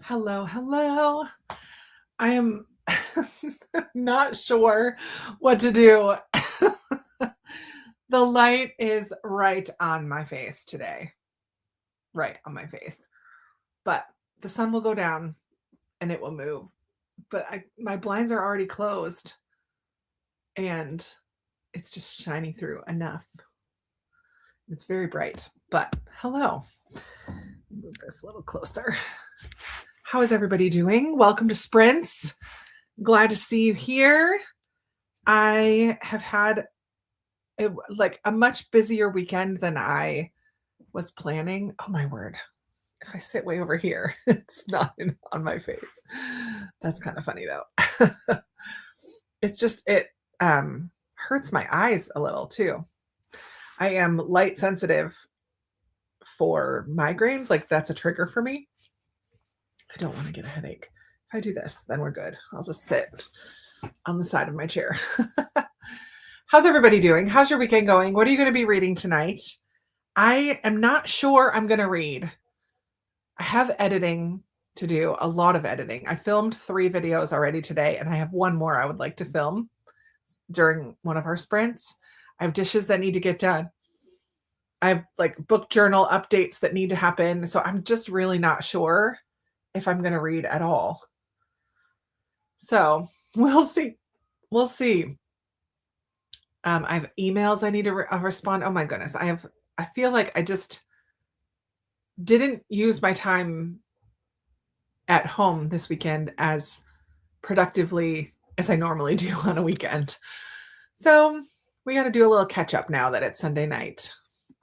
Hello, hello. I am not sure what to do. The light is right on my face today. Right on my face. But the sun will go down and it will move. But my blinds are already closed and it's just shining through enough. It's very bright. But hello. Move this a little closer. How is everybody doing? Welcome to Sprints. Glad to see you here. I have had a much busier weekend than I was planning. Oh my word. If I sit way over here, it's not on my face. That's kind of funny though. It hurts my eyes a little too. I am light sensitive for migraines. Like that's a trigger for me. I don't want to get a headache. If I do this, then we're good. I'll just sit on the side of my chair. How's everybody doing? How's your weekend going? What are you going to be reading tonight? I am not sure I'm going to read. I have editing to do, a lot of editing. I filmed 3 videos already today, and I have 1 more I would like to film during one of our sprints. I have dishes that need to get done. I have like book journal updates that need to happen. So I'm just really not sure if I'm going to read at all. So we'll see. We'll see. I have emails I need to respond. Oh my goodness. I feel like I just didn't use my time at home this weekend as productively as I normally do on a weekend. So we got to do a little catch up now that it's Sunday night.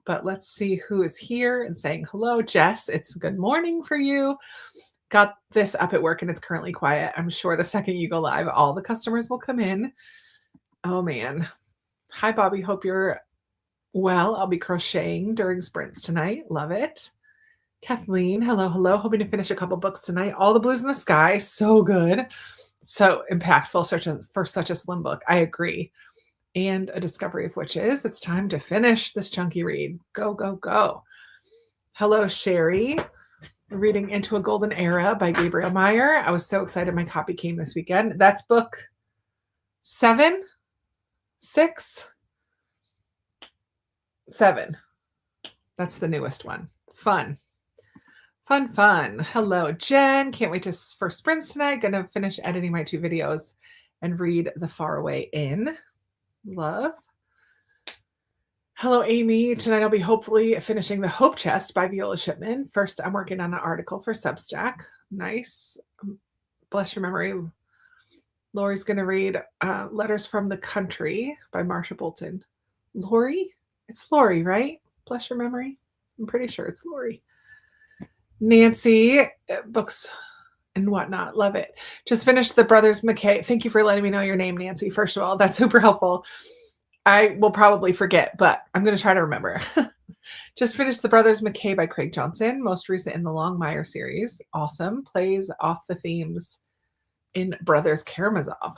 But let's see who is here and saying hello. Jess, it's good morning for you. Got this up at work and it's currently quiet. I'm sure the second you go live, all the customers will come in. Oh man. Hi, Bobby. Hope you're well. I'll be crocheting during sprints tonight. Love it. Kathleen, hello, hello. Hoping to finish a couple books tonight. All the Blues in the Sky. So good. So impactful for such a slim book. I agree. And A Discovery of Witches. It's time to finish this chunky read. Go, go, go. Hello, Sherry. Reading Into a Golden Era by Gabriel Meyer. I was so excited my copy came this weekend. That's book 7? 6? 7. That's the newest one. Fun. Fun, fun. Hello, Jen. Can't wait for sprints tonight. Gonna finish editing my 2 videos and read The Faraway Inn. Love. Hello, Amy. Tonight I'll be hopefully finishing The Hope Chest by Viola Shipman. First, I'm working on an article for Substack. Nice. Bless your memory. Lori's going to read Letters from the Country by Marsha Bolton. Lori? It's Lori, right? Bless your memory. I'm pretty sure it's Lori. Nancy, books and whatnot. Love it. Just finished The Brothers McKay. Thank you for letting me know your name, Nancy. First of all, that's super helpful. I will probably forget, but I'm going to try to remember. Just finished The Brothers McKay by Craig Johnson, most recent in the Longmire series. Awesome. Plays off the themes in Brothers Karamazov.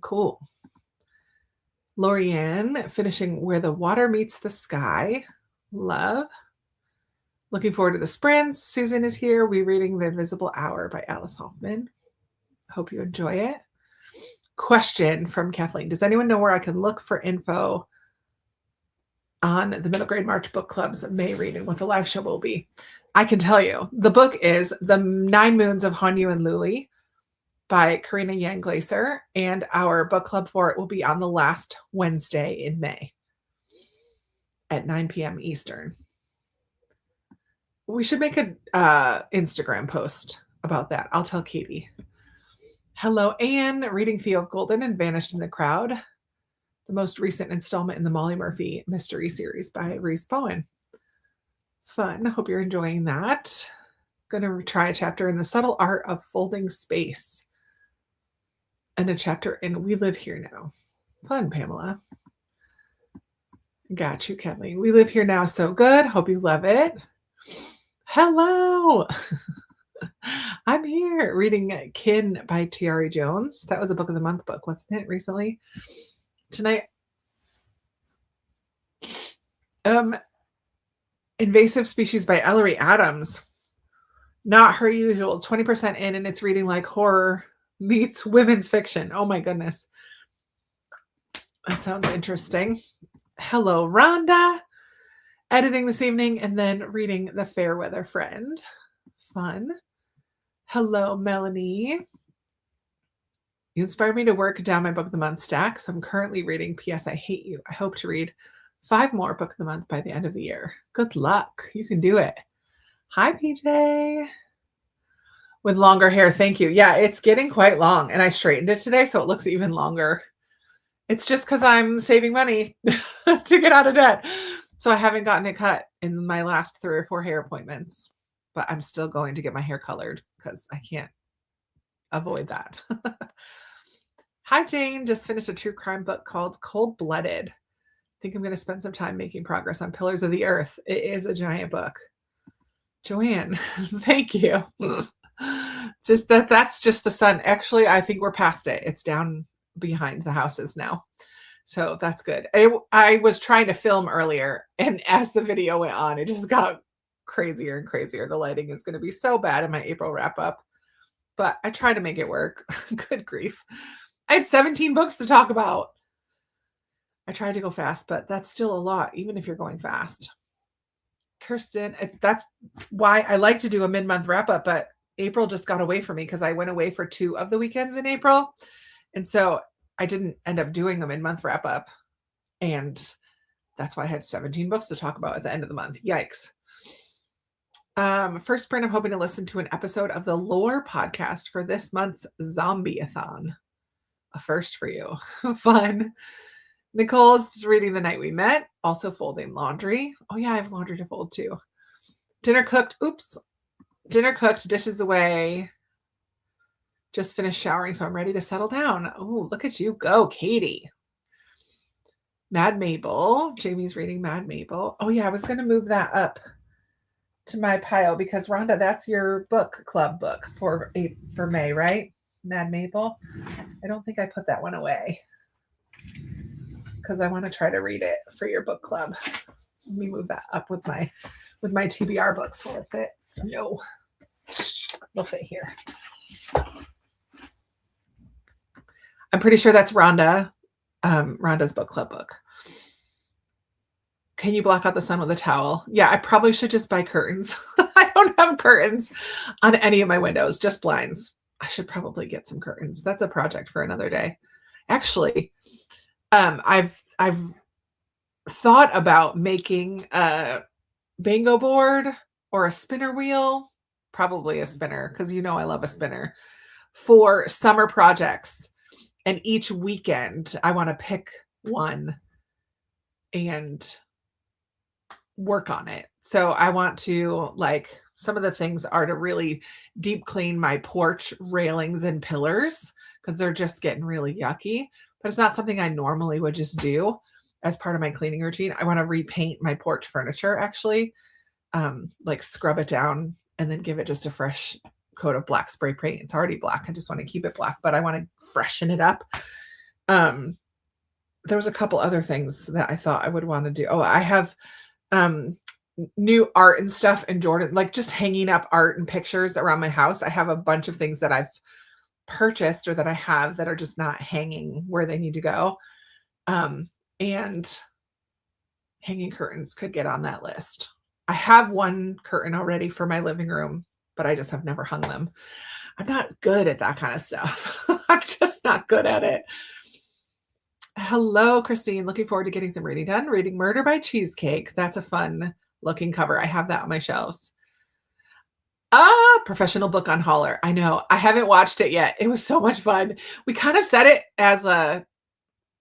Cool. Lorianne, finishing Where the Water Meets the Sky. Love. Looking forward to the sprints. Susan is here. We're reading The Invisible Hour by Alice Hoffman. Hope you enjoy it. Question from Kathleen. Does anyone know where I can look for info on the Middle Grade March Book Club's May read and what the live show will be? I can tell you. The book is The 9 Moons of Hanyu and Luli by Karina Yang Glaser, and our book club for it will be on the last Wednesday in May at 9 p.m. Eastern. We should make an Instagram post about that. I'll tell Katie. Hello, Anne. Reading Theo of Golden and Vanished in the Crowd, the most recent installment in the Molly Murphy mystery series by Reese Bowen. Fun. Hope you're enjoying that. Going to try a chapter in The Subtle Art of Folding Space and a chapter in We Live Here Now. Fun, Pamela. Got you, Kathleen. We Live Here Now. So good. Hope you love it. Hello. I'm here reading Kin by Tiari Jones. That was a book of the month book, wasn't it, recently? Tonight, Invasive Species by Ellery Adams. Not her usual. 20% in, and it's reading like horror meets women's fiction. Oh my goodness. That sounds interesting. Hello, Rhonda. Editing this evening and then reading The Fairweather Friend. Fun. Hello, Melanie. You inspired me to work down my book of the month stack. So I'm currently reading P.S. I Hate You. I hope to read 5 more book of the month by the end of the year. Good luck. You can do it. Hi, PJ. With longer hair. Thank you. Yeah, it's getting quite long. And I straightened it today, so it looks even longer. It's just because I'm saving money to get out of debt. So I haven't gotten it cut in my last 3 or 4 hair appointments. But I'm still going to get my hair colored because I can't avoid that. Hi, Jane. Just finished a true crime book called Cold Blooded. I think I'm going to spend some time making progress on Pillars of the Earth. It is a giant book. Joanne, thank you. Just that's just the sun. Actually, I think we're past it. It's down behind the houses now. So that's good. I was trying to film earlier, and as the video went on, it just got crazier and crazier. The lighting is going to be so bad in my April wrap up, but I tried to make it work. Good grief. I had 17 books to talk about. I tried to go fast, but that's still a lot, even if you're going fast. Kirsten, that's why I like to do a mid-month wrap-up, but April just got away from me because I went away for 2 of the weekends in April. And so I didn't end up doing a mid-month wrap-up. And that's why I had 17 books to talk about at the end of the month. Yikes. First sprint, I'm hoping to listen to an episode of the Lore podcast for this month's Zombie-a-thon. A first for you. Fun. Nicole's reading The Night We Met, also folding laundry. Oh yeah, I have laundry to fold too. Dinner cooked. Oops. Dinner cooked, dishes away. Just finished showering, so I'm ready to settle down. Oh, look at you go, Katie. Mad Mabel. Jamie's reading Mad Mabel. Oh yeah, I was going to move that up to my pile because Rhonda, that's your book club book for May, right? Mad Mabel. I don't think I put that one away because I want to try to read it for your book club. Let me move that up with my TBR books. Will it fit? No. They'll fit here. I'm pretty sure that's Rhonda. Rhonda's book club book. Can you block out the sun with a towel? Yeah, I probably should just buy curtains. I don't have curtains on any of my windows, just blinds. I should probably get some curtains. That's a project for another day. Actually, I've thought about making a bingo board or a spinner wheel, probably a spinner, because you know I love a spinner, for summer projects. And each weekend I want to pick one and work on it. So I want to, like, some of the things are to really deep clean my porch railings and pillars because they're just getting really yucky. But it's not something I normally would just do as part of my cleaning routine. I want to repaint my porch furniture, actually, like scrub it down and then give it just a fresh coat of black spray paint. It's already black. I just want to keep it black, but I want to freshen it up. There was a couple other things that I thought I would want to do. Oh, I have new art and stuff in Jordan, like just hanging up art and pictures around my house. I have a bunch of things that I've purchased or that I have that are just not hanging where they need to go. And hanging curtains could get on that list. I have one curtain already for my living room, but I just have never hung them. I'm not good at that kind of stuff. I'm just not good at it. Hello, Christine. Looking forward to getting some reading done. Reading Murder by Cheesecake. That's a fun looking cover. I have that on my shelves. Professional book on Holler. I know. I haven't watched it yet. It was so much fun. We kind of said it as a,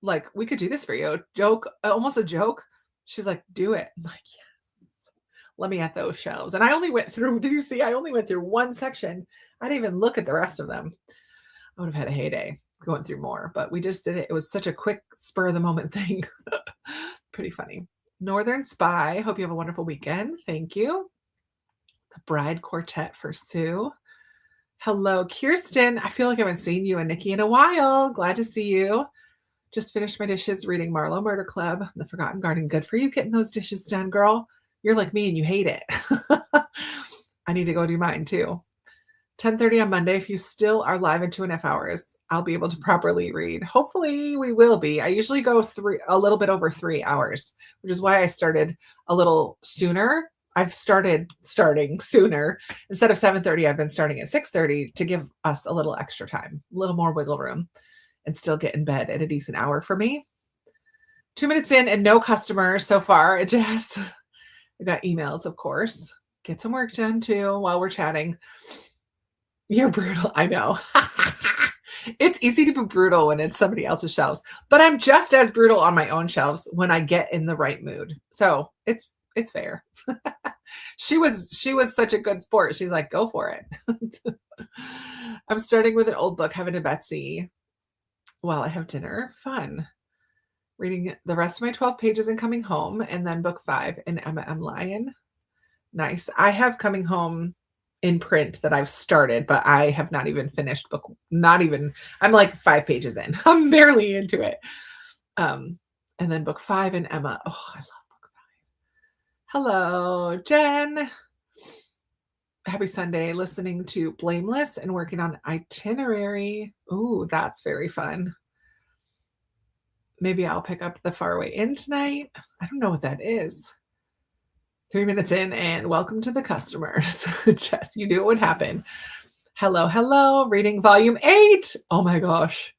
like, we could do this for you. Joke, almost a joke. She's like, do it. I'm like, yes. Let me at those shelves. And I only went through, do you see? I only went through one section. I didn't even look at the rest of them. I would have had a heyday going through more, but we just did it. It was such a quick spur of the moment thing. Pretty funny. Northern Spy. Hope you have a wonderful weekend. Thank you. The Bride Quartet for Sue. Hello, Kirsten. I feel like I haven't seen you and Nikki in a while. Glad to see you. Just finished my dishes reading Marlowe Murder Club, The Forgotten Garden. Good for you getting those dishes done, girl. You're like me and you hate it. I need to go do mine too. 10:30 on Monday. If you still are live in 2.5 hours, I'll be able to properly read. Hopefully we will be. I usually go a little bit over 3 hours, which is why I started a little sooner. I've starting sooner. Instead of 7:30, I've been starting at 6:30 to give us a little extra time, a little more wiggle room, and still get in bed at a decent hour for me. 2 minutes in and no customers so far. It just, I got emails, of course. Get some work done too while we're chatting. You're brutal. I know. It's easy to be brutal when it's somebody else's shelves, but I'm just as brutal on my own shelves when I get in the right mood. So it's fair. She was such a good sport. She's like, go for it. I'm starting with an old book, Heaven to Betsy, while I have dinner. Fun. Reading the rest of my 12 pages and coming home, and then book 5 in Emma M. Lyon. Nice. I have Coming Home in print that I've started, but I have not even finished book. I'm like 5 pages in. I'm barely into it. And then book 5 in Emma. Oh, I love book 5. Hello, Jen. Happy Sunday. Listening to Blameless and working on Itinerary. Ooh, that's very fun. Maybe I'll pick up The Faraway Inn tonight. I don't know what that is. 3 minutes in and welcome to the customers. Jess, you knew it would happen. Hello. Reading volume 8. Oh my gosh.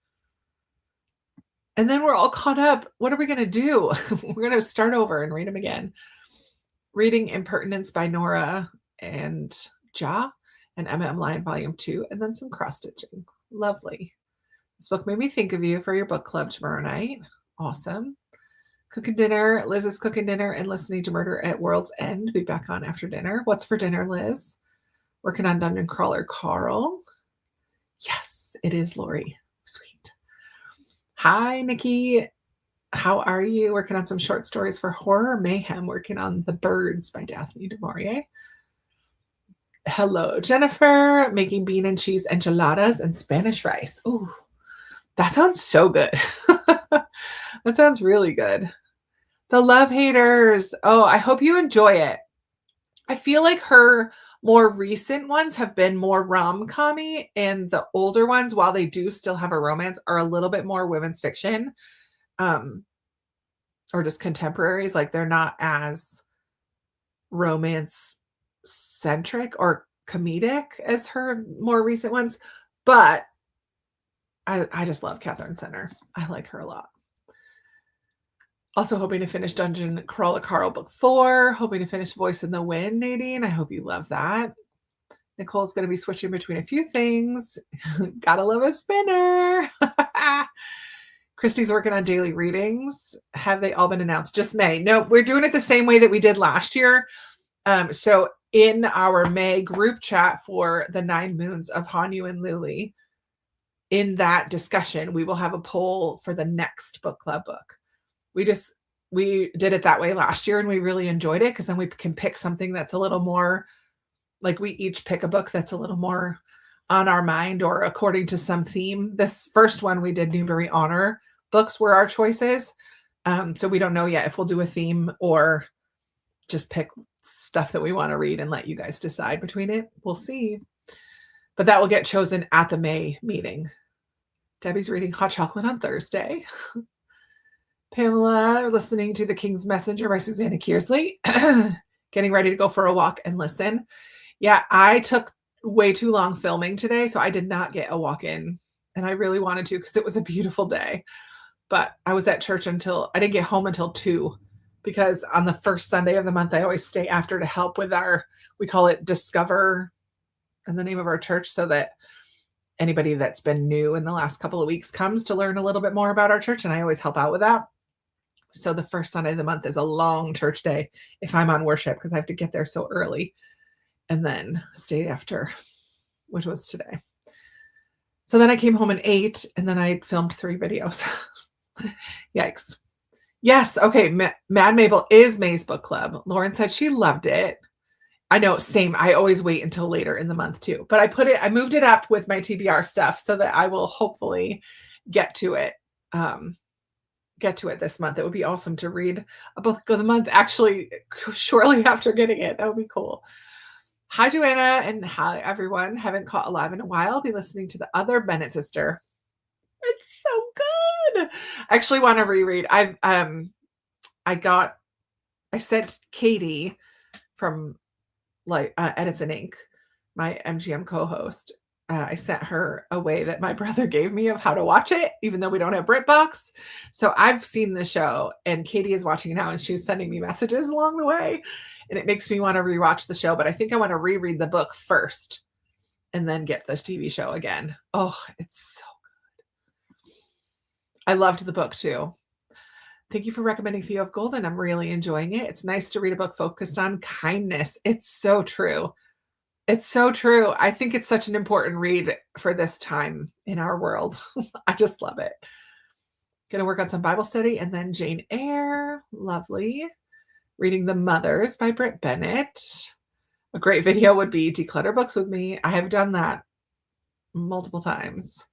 And then we're all caught up. What are we going to do? We're going to start over and read them again. Reading Impertinence by Nora and Ja and Emma M. Lyon volume 2, and then some cross-stitching. Lovely. This book made me think of you for your book club tomorrow night. Awesome. Cooking dinner. Liz is cooking dinner and listening to Murder at World's End. Be back on after dinner. What's for dinner, Liz? Working on Dungeon Crawler Carl. Yes, it is Lori. Sweet. Hi, Nikki. How are you? Working on some short stories for Horror Mayhem. Working on The Birds by Daphne du Maurier. Hello, Jennifer. Making bean and cheese enchiladas and Spanish rice. Ooh, that sounds so good. That sounds really good. The Love Haters. Oh, I hope you enjoy it. I feel like her more recent ones have been more rom-com-y, and the older ones, while they do still have a romance, are a little bit more women's fiction, or just contemporaries. Like they're not as romance-centric or comedic as her more recent ones, but I just love Catherine Center. I like her a lot. Also hoping to finish Dungeon Crawler Carl book 4. Hoping to finish Voice in the Wind, Nadine. I hope you love that. Nicole's going to be switching between a few things. Gotta love a spinner. Christy's working on daily readings. Have they all been announced? Just May. No, we're doing it the same way that we did last year. So in our May group chat for the 9 Moons of Hanyu and Luli, in that discussion, we will have a poll for the next book club book. We did it that way last year and we really enjoyed it because then we can pick something that's a little more, like we each pick a book that's a little more on our mind or according to some theme. This first one we did Newbery Honor books were our choices. So we don't know yet if we'll do a theme or just pick stuff that we want to read and let you guys decide between it. We'll see. But that will get chosen at the May meeting. Debbie's reading Hot Chocolate on Thursday. Pamela, listening to The King's Messenger by Susanna Kearsley. Getting ready to go for a walk and listen. Yeah, I took way too long filming today, so I did not get a walk in. And I really wanted to because it was a beautiful day. But I was at church I didn't get home until 2. Because on the first Sunday of the month, I always stay after to help with we call it Discover in the name of our church, so that anybody that's been new in the last couple of weeks comes to learn a little bit more about our church. And I always help out with that. So the first Sunday of the month is a long church day if I'm on worship because I have to get there so early and then stay after, which was today. So then I came home at 8 and then I filmed 3 videos. Yikes. Yes. Okay. Mad Mabel is May's book club. Lauren said she loved it. I know, same. I always wait until later in the month too, but I moved it up with my TBR stuff so that I will hopefully get to it this month. It would be awesome to read a book of the month actually shortly after getting it. That would be cool. Hi, Joanna, and hi, everyone. Haven't caught Alive in a while. Be listening to the other Bennett sister. It's so good. I actually want to reread. I sent Katie from Edits and Ink, my MGM co-host. I sent her a way that my brother gave me of how to watch it, even though we don't have BritBox. So I've seen the show, and Katie is watching it now, and she's sending me messages along the way, and it makes me want to rewatch the show. But I think I want to reread the book first, and then get this TV show again. Oh, it's so good. I loved the book too. Thank you for recommending Theo of Golden. I'm really enjoying it. It's nice to read a book focused on kindness. It's so true. It's so true. I think it's such an important read for this time in our world. I just love it. Going to work on some Bible study and then Jane Eyre. Lovely. Reading The Mothers by Brit Bennett. A great video would be Declutter Books with Me. I have done that multiple times.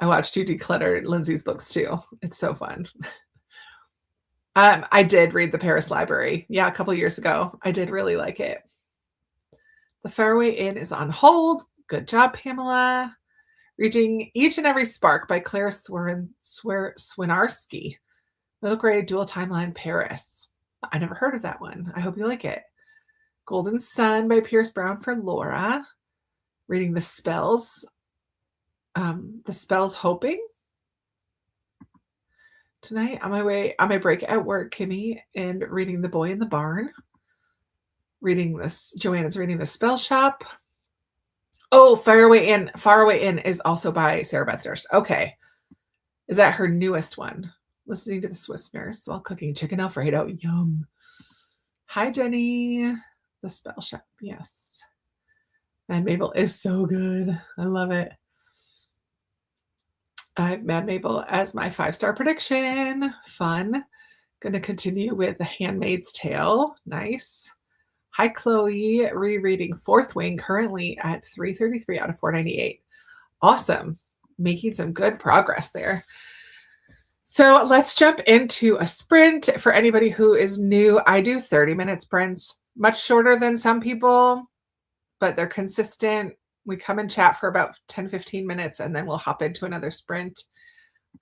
I watched you declutter Lindsay's books too. It's so fun. I did read The Paris Library. Yeah, a couple years ago. I did really like it. The Fairway Inn is on hold. Good job, Pamela. Reading Each and Every Spark by Claire Swinarski. Middle grade dual timeline Paris. I never heard of that one. I hope you like it. Golden Sun by Pierce Brown for Laura. Reading The Spells. The Spells Hoping. Tonight on my break at work, Kimmy, and reading The Boy in the Barn. Joanna's reading The Spell Shop. Oh, Faraway Inn is also by Sarah Beth Durst. Okay. Is that her newest one? Listening to The Swiss Nurse while cooking chicken Alfredo. Yum. Hi, Jenny. The Spell Shop. Yes. Mad Mabel is so good. I love it. I have Mad Mabel as my 5-star prediction. Fun. Going to continue with The Handmaid's Tale. Nice. Hi, Chloe. Rereading Fourth Wing, currently at 333 out of 498. Awesome. Making some good progress there. So let's jump into a sprint. For anybody who is new, I do 30-minute sprints, much shorter than some people, but they're consistent. We come and chat for about 10, 15 minutes, and then we'll hop into another sprint.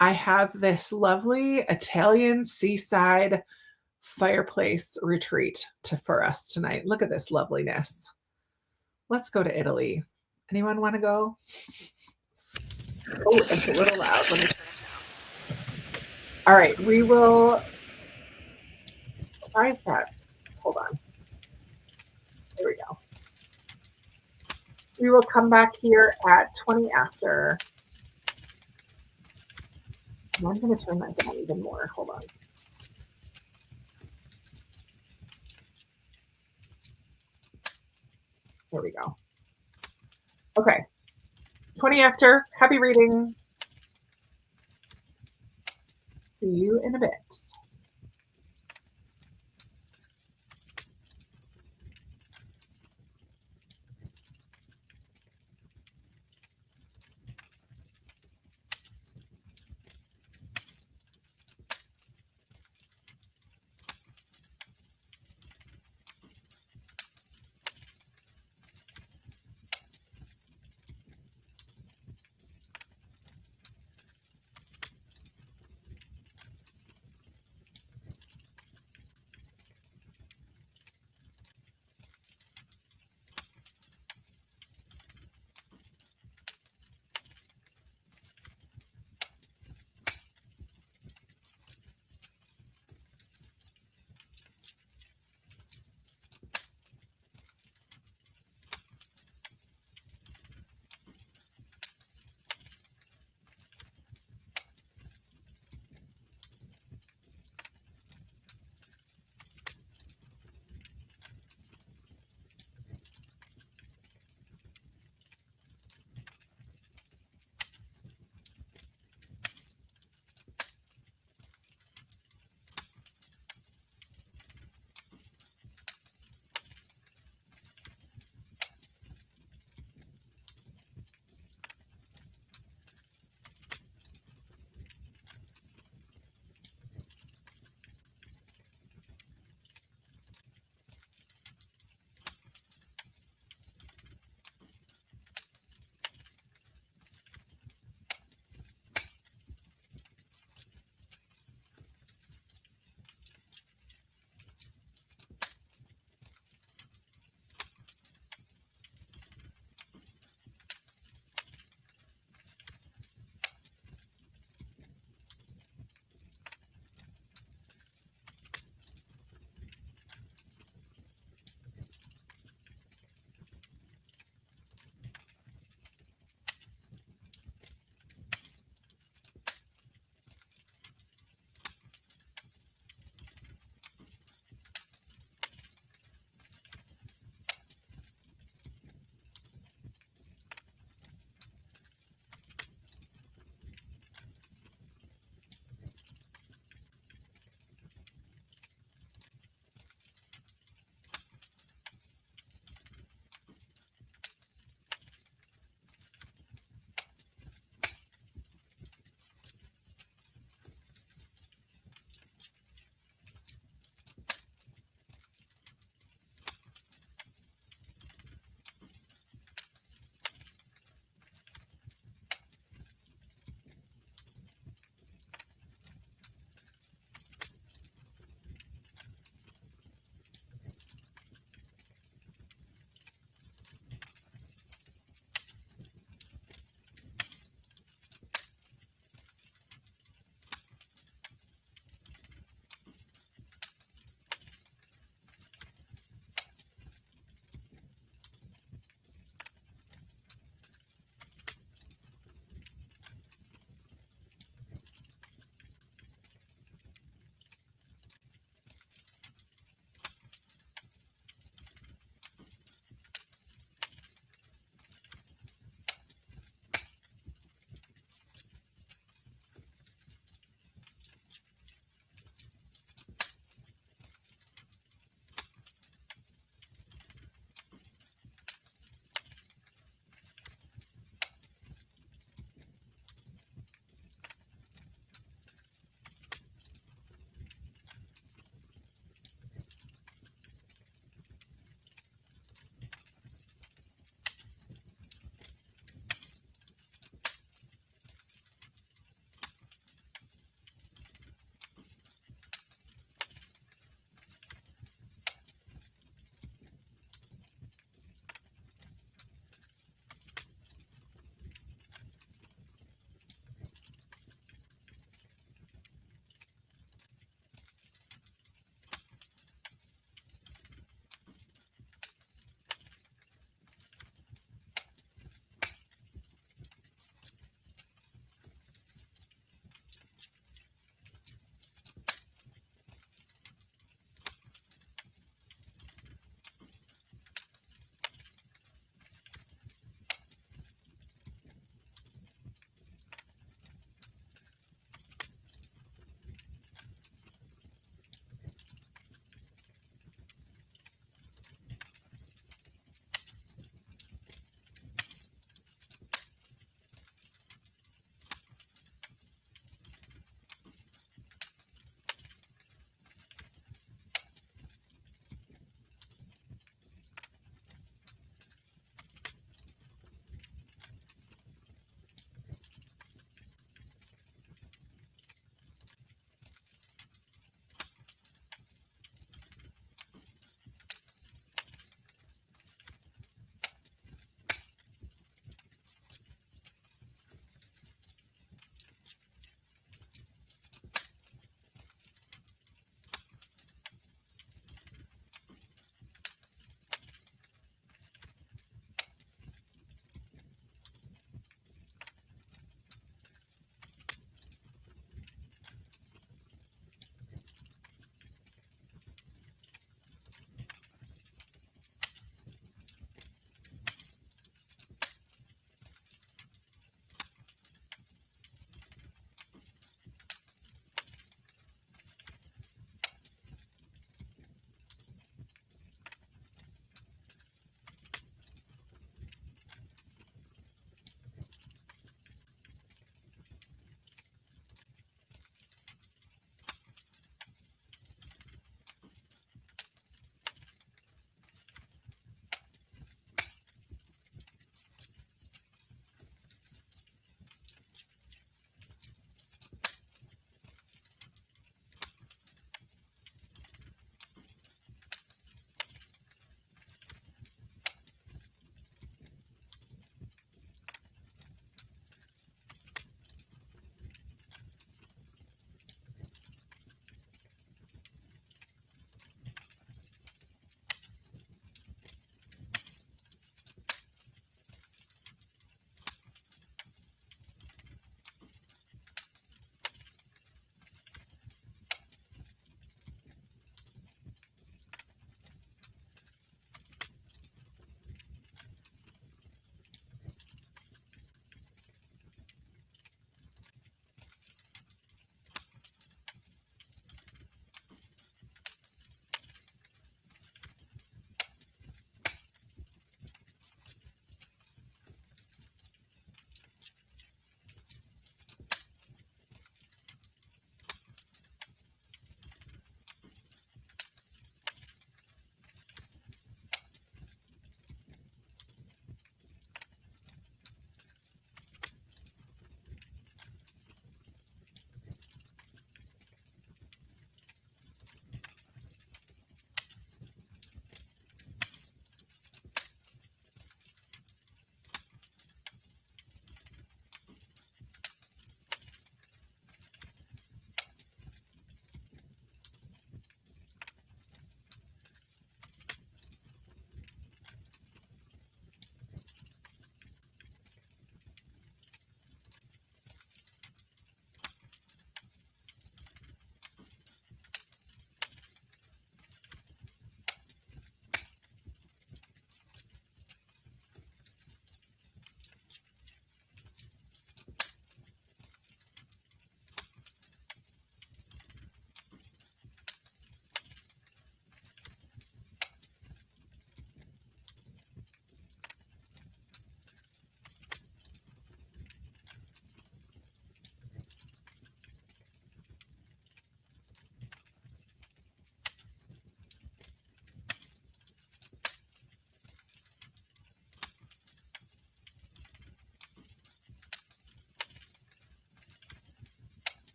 I have this lovely Italian seaside fireplace retreat for us tonight. Look at this loveliness. Let's go to Italy. Anyone want to go? Oh, it's a little loud. Let me turn it down. All right, we will. Why is that? Hold on. There we go. We will come back here at 20 after. And I'm going to turn that down even more. Hold on. There we go. Okay. 20 after. Happy reading. See you in a bit.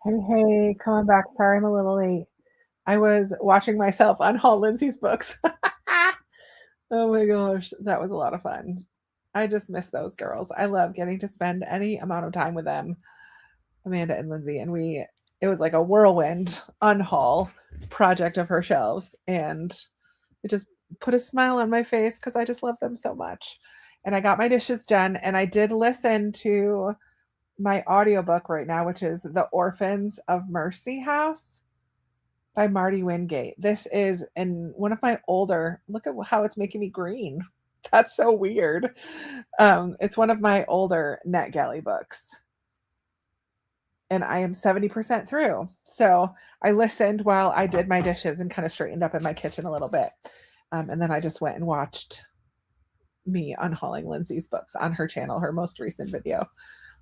Hey, coming back. Sorry I'm a little late. I was watching myself unhaul Lindsay's books. Oh my gosh, that was a lot of fun. I just miss those girls. I love getting to spend any amount of time with them, Amanda and Lindsay, and it was like a whirlwind unhaul project of her shelves, and it just put a smile on my face because I just love them so much. And I got my dishes done, and I did listen to my audiobook right now, which is The Orphans of Mercy House by Marty Wingate. This is in one of my older, look at how it's making me green. That's so weird. It's one of my older NetGalley books, and I am 70% through. So I listened while I did my dishes and kind of straightened up in my kitchen a little bit. And then I just went and watched me unhauling Lindsay's books on her channel, her most recent video.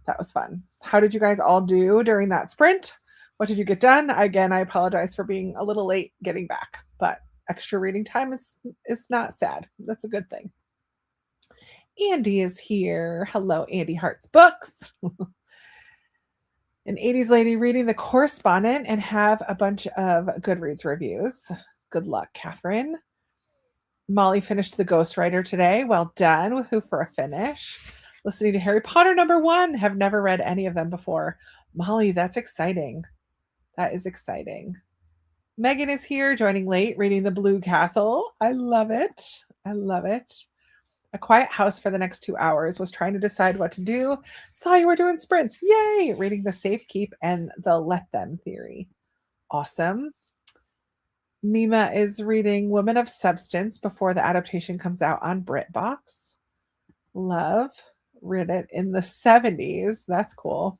That was fun. How did you guys all do during that sprint? What did you get done? Again, I apologize for being a little late getting back, but extra reading time is not sad. That's a good thing. Andy is here. Hello, Andy Hart's Books. An 80s lady reading The Correspondent and have a bunch of Goodreads reviews. Good luck, Catherine. Molly finished The Ghostwriter today. Well done. Woohoo for a finish. Listening to Harry Potter #1. Have never read any of them before. Molly, that's exciting. That is exciting. Megan is here, joining late, reading The Blue Castle. I love it. I love it. A quiet house for the next 2 hours. Was trying to decide what to do. Saw you were doing sprints. Yay! Reading The Safe Keep and The Let Them Theory. Awesome. Mima is reading Women of Substance before the adaptation comes out on BritBox. Love. Read it in the 70s. That's cool.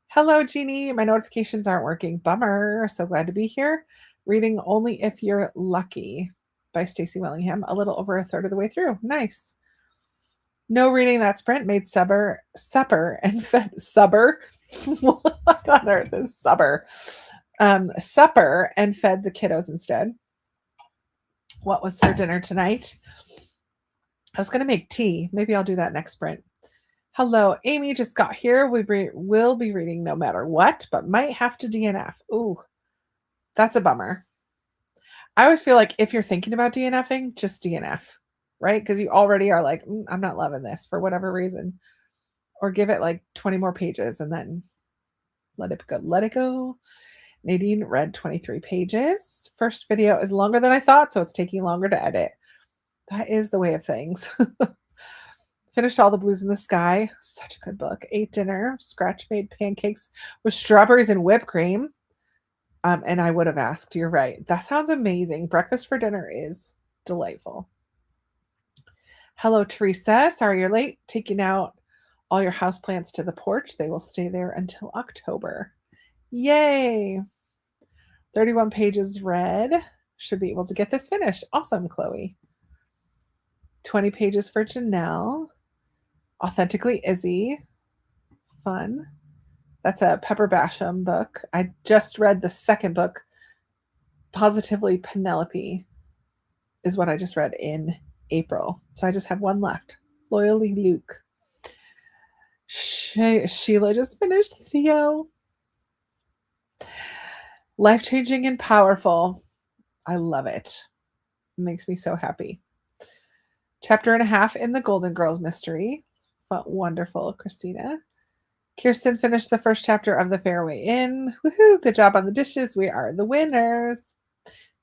Hello, Jeannie. My notifications aren't working. Bummer. So glad to be here. Reading Only If You're Lucky by Stacey Willingham. A little over a third of the way through. Nice. No reading that sprint. Made supper and fed supper. What on earth is supper? Supper and fed the kiddos instead. What was for dinner tonight? I was going to make tea. Maybe I'll do that next sprint. Hello, Amy just got here. We will be reading No Matter What, but might have to DNF. Ooh, that's a bummer. I always feel like if you're thinking about DNFing, just DNF, right? Because you already are like, I'm not loving this for whatever reason. Or give it like 20 more pages and then let it go. Let it go. Nadine read 23 pages. First video is longer than I thought, so it's taking longer to edit. That is the way of things. Finished All the Blues in the Sky. Such a good book. Ate dinner. Scratch-made pancakes with strawberries and whipped cream. And I would have asked. You're right. That sounds amazing. Breakfast for dinner is delightful. Hello, Teresa. Sorry you're late. Taking out all your houseplants to the porch. They will stay there until October. Yay. 31 pages read. Should be able to get this finished. Awesome, Chloe. 20 pages for Janelle. Authentically Izzy. Fun. That's a Pepper Basham book. I just read the second book. Positively Penelope is what I just read in April. So I just have one left. Loyally Luke. Sheila just finished Theo. Life-changing and powerful. I love it. It makes me so happy. Chapter and a half in the Golden Girls mystery. But wonderful, Christina. Kirsten finished the first chapter of The Fairway Inn. Woohoo! Good job on the dishes. We are the winners.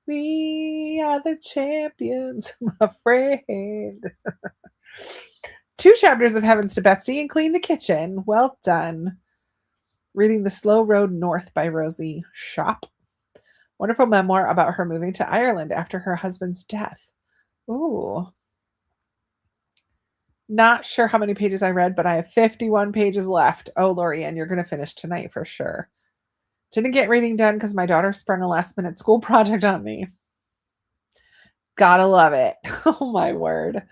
We are the champions, my friend. 2 chapters of Heavens to Betsy and Clean the Kitchen. Well done. Reading The Slow Road North by Rosie Shop. Wonderful memoir about her moving to Ireland after her husband's death. Ooh. Not sure how many pages I read, but I have 51 pages left. Oh, Lorianne, you're going to finish tonight for sure. Didn't get reading done because my daughter sprung a last-minute school project on me. Gotta love it. Oh, my word.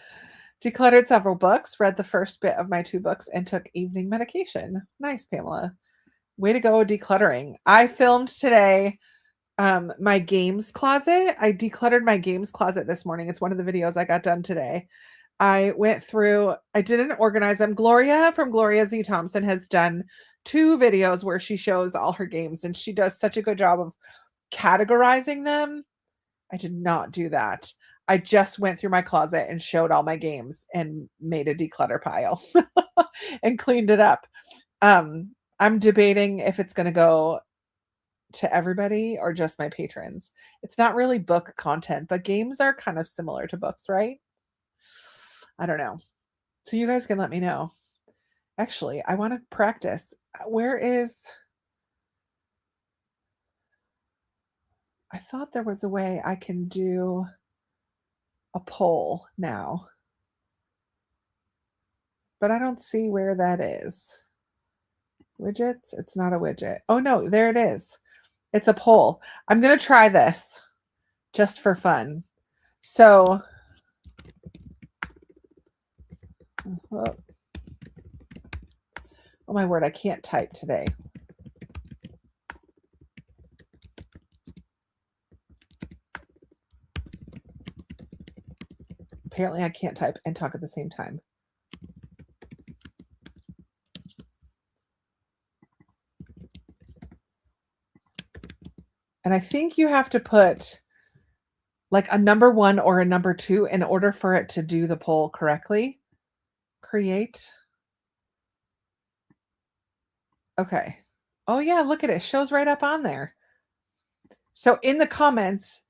Decluttered several books, read the first bit of my 2 books, and took evening medication. Nice, Pamela. Way to go decluttering. I filmed today my games closet. I decluttered my games closet this morning. It's one of the videos I got done today. I went through, I didn't organize them. Gloria from Gloria Z. Thompson has done 2 videos where she shows all her games, and she does such a good job of categorizing them. I did not do that. I just went through my closet and showed all my games and made a declutter pile and cleaned it up. I'm debating if it's gonna go to everybody or just my patrons. It's not really book content, but games are kind of similar to books, right? I don't know. So you guys can let me know. Actually, I want to practice. Where is I thought there was a way I can do a poll now, but I don't see where that is. Widgets? It's not a widget. Oh no, there it is. It's a poll. I'm going to try this just for fun. So, oh my word, I can't type today. Apparently I can't type and talk at the same time. And I think you have to put like a number 1 or a number 2 in order for it to do the poll correctly. Create. Okay. Oh yeah, look at it. It shows right up on there. So in the comments,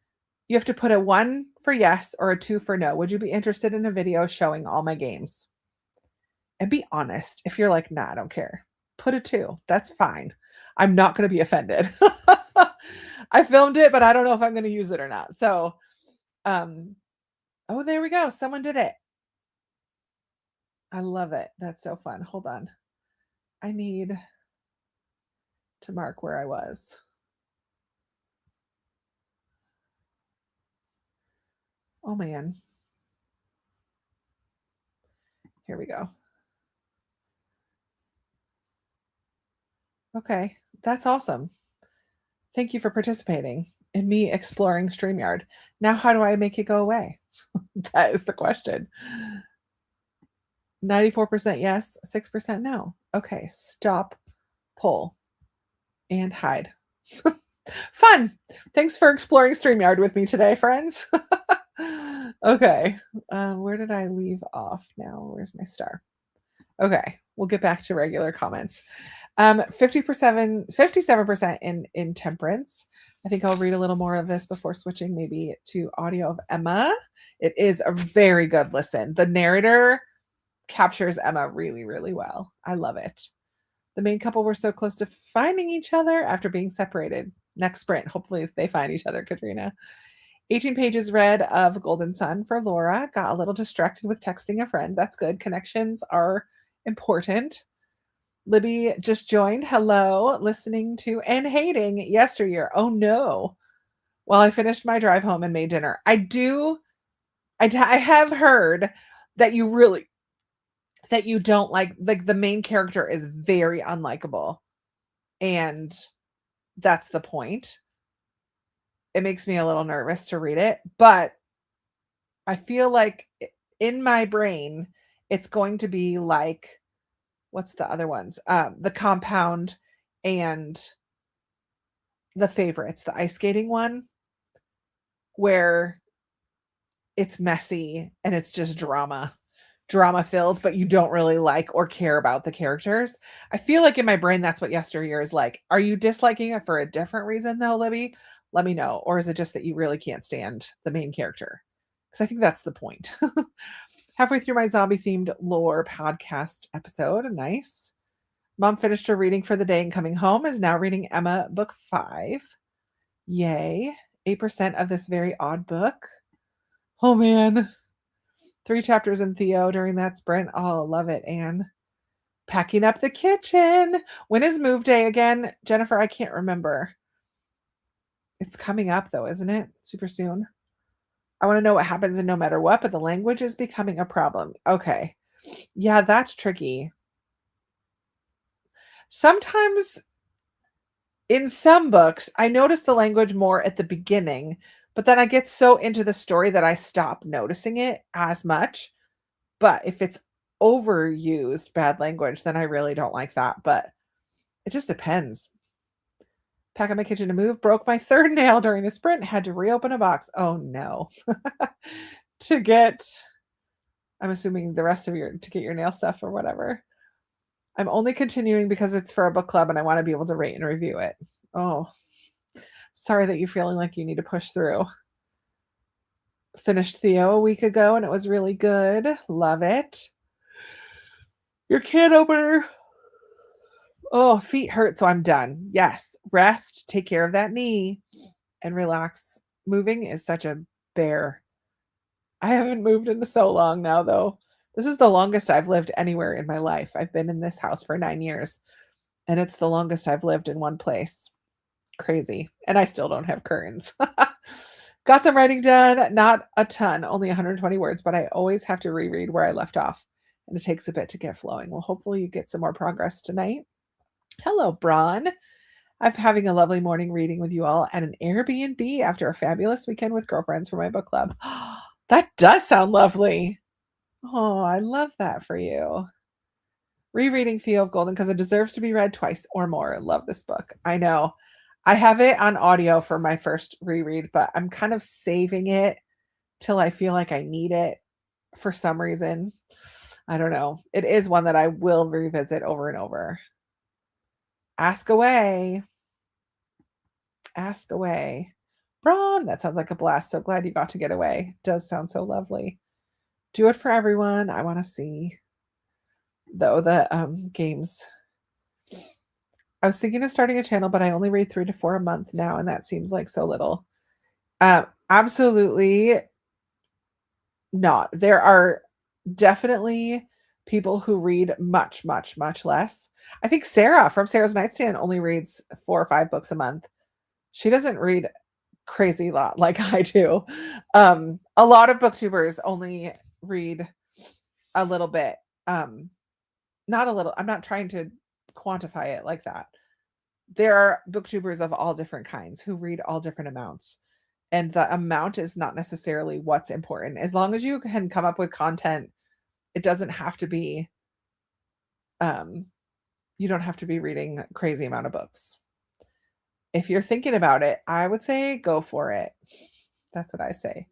you have to put a 1 for yes or a 2 for no. Would you be interested in a video showing all my games? And be honest. If you're like, nah, I don't care. Put a 2. That's fine. I'm not going to be offended. I filmed it, but I don't know if I'm going to use it or not. So, oh, there we go. Someone did it. I love it. That's so fun. Hold on. I need to mark where I was. Oh man. Here we go. Okay. That's awesome. Thank you for participating in me exploring StreamYard. Now, how do I make it go away? That is the question. 94% yes, 6% no. Okay, stop, poll, and hide. Fun. Thanks for exploring StreamYard with me today, friends. Okay, where did I leave off now? Where's my star? Okay, we'll get back to regular comments. 57% in temperance. I think I'll read a little more of this before switching maybe to audio of Emma. It is a very good listen. The narrator captures Emma really, really well. I love it. The main couple were so close to finding each other after being separated. Next sprint, hopefully, if they find each other, Katrina. 18 pages read of Golden Sun for Laura. Got a little distracted with texting a friend. That's good. Connections are important. Libby just joined. Hello. Listening to and hating Yesteryear. Oh no. While I finished my drive home and made dinner. I have heard that you don't like the main character is very unlikable. And that's the point. It makes me a little nervous to read it, but I feel like in my brain, it's going to be like, what's the other ones? The Compound and The Favorites, the ice skating one, where it's messy and it's just drama filled, but you don't really like or care about the characters. I feel like in my brain, that's what Yesteryear is like. Are you disliking it for a different reason though, Libby? Let me know. Or is it just that you really can't stand the main character? Because I think that's the point. Halfway through my zombie themed lore podcast episode. Nice. Mom finished her reading for the day and coming home is now reading Emma book 5. Yay. 8% of this very odd book. Oh man. 3 chapters in Theo during that sprint. Oh, love it, Anne. Packing up the kitchen. When is move day again? Jennifer, I can't remember. It's coming up though, isn't it? Super soon. I want to know what happens in No Matter What, but the language is becoming a problem. Okay. Yeah, that's tricky. Sometimes in some books, I notice the language more at the beginning, but then I get so into the story that I stop noticing it as much. But if it's overused bad language, then I really don't like that. But It just depends. Pack up my kitchen to move. Broke my third nail during the sprint. Had to reopen a box. Oh no. To get, I'm assuming the rest of to get your nail stuff or whatever. I'm only continuing because it's for a book club and I want to be able to rate and review it. Oh, sorry that you're feeling like you need to push through. Finished Theo a week ago and it was really good. Love it. Your can opener. Oh, feet hurt, so I'm done. Yes, rest, take care of that knee, and relax. Moving is such a bear. I haven't moved in so long now, though. This is the longest I've lived anywhere in my life. I've been in this house for 9 years, and it's the longest I've lived in one place. Crazy. And I still don't have curtains. Got some writing done, not a ton, only 120 words, but I always have to reread where I left off, and it takes a bit to get flowing. Well, hopefully you get some more progress tonight. Hello, Braun. I'm having a lovely morning reading with you all at an Airbnb after a fabulous weekend with girlfriends for my book club. That does sound lovely. Oh, I love that for you. Rereading Theo of Golden because it deserves to be read twice or more. Love this book. I know. I have it on audio for my first reread, but I'm kind of saving it till I feel like I need it for some reason. I don't know. It is one that I will revisit over and over. Ask away. Ask away. Braun, that sounds like a blast. So glad you got to get away. Does sound so lovely. Do it for everyone. I want to see, though, the games. I was thinking of starting a channel, but I only read 3 to 4 a month now, and that seems like so little. Absolutely not. There are definitely people who read much, much, much less. I think Sarah from Sarah's Nightstand only reads 4 or 5 books a month. She doesn't read crazy lot like I do. A lot of booktubers only read a little bit. Not a little. I'm not trying to quantify it like that. There are booktubers of all different kinds who read all different amounts. And the amount is not necessarily what's important. As long as you can come up with content, it doesn't have to be, you don't have to be reading a crazy amount of books. If you're thinking about it, I would say go for it. That's what I say.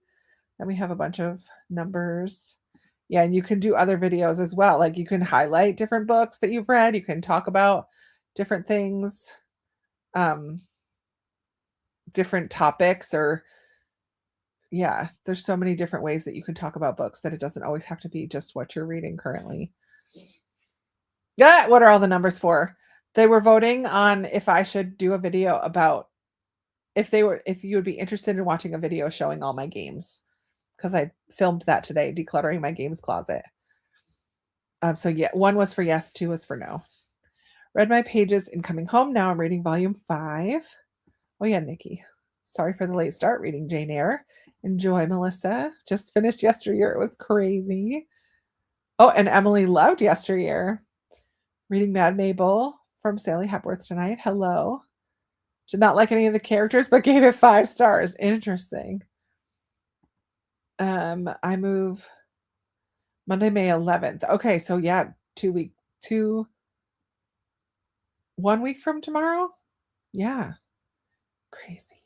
And we have a bunch of numbers. Yeah, and you can do other videos as well. Like you can highlight different books that you've read. You can talk about different things, different topics, or yeah, there's so many different ways that you can talk about books that it doesn't always have to be just what you're reading currently. Yeah, what are all the numbers for? They were voting on if I should do a video about if you would be interested in watching a video showing all my games, because I filmed that today, decluttering my games closet. So yeah, 1 was for yes, 2 was for no. Read my pages in coming home. Now I'm reading volume 5. Oh yeah, Nikki. Sorry for the late start reading Jane Eyre. Enjoy, Melissa. Just finished Yesteryear. It was crazy. Oh, and Emily loved Yesteryear. Reading Mad Mabel from Sally Hepworth tonight. Hello. Did not like any of the characters, but gave it 5 stars. Interesting. I move Monday, May 11th. Okay, so yeah, 1 week from tomorrow. Yeah. Crazy.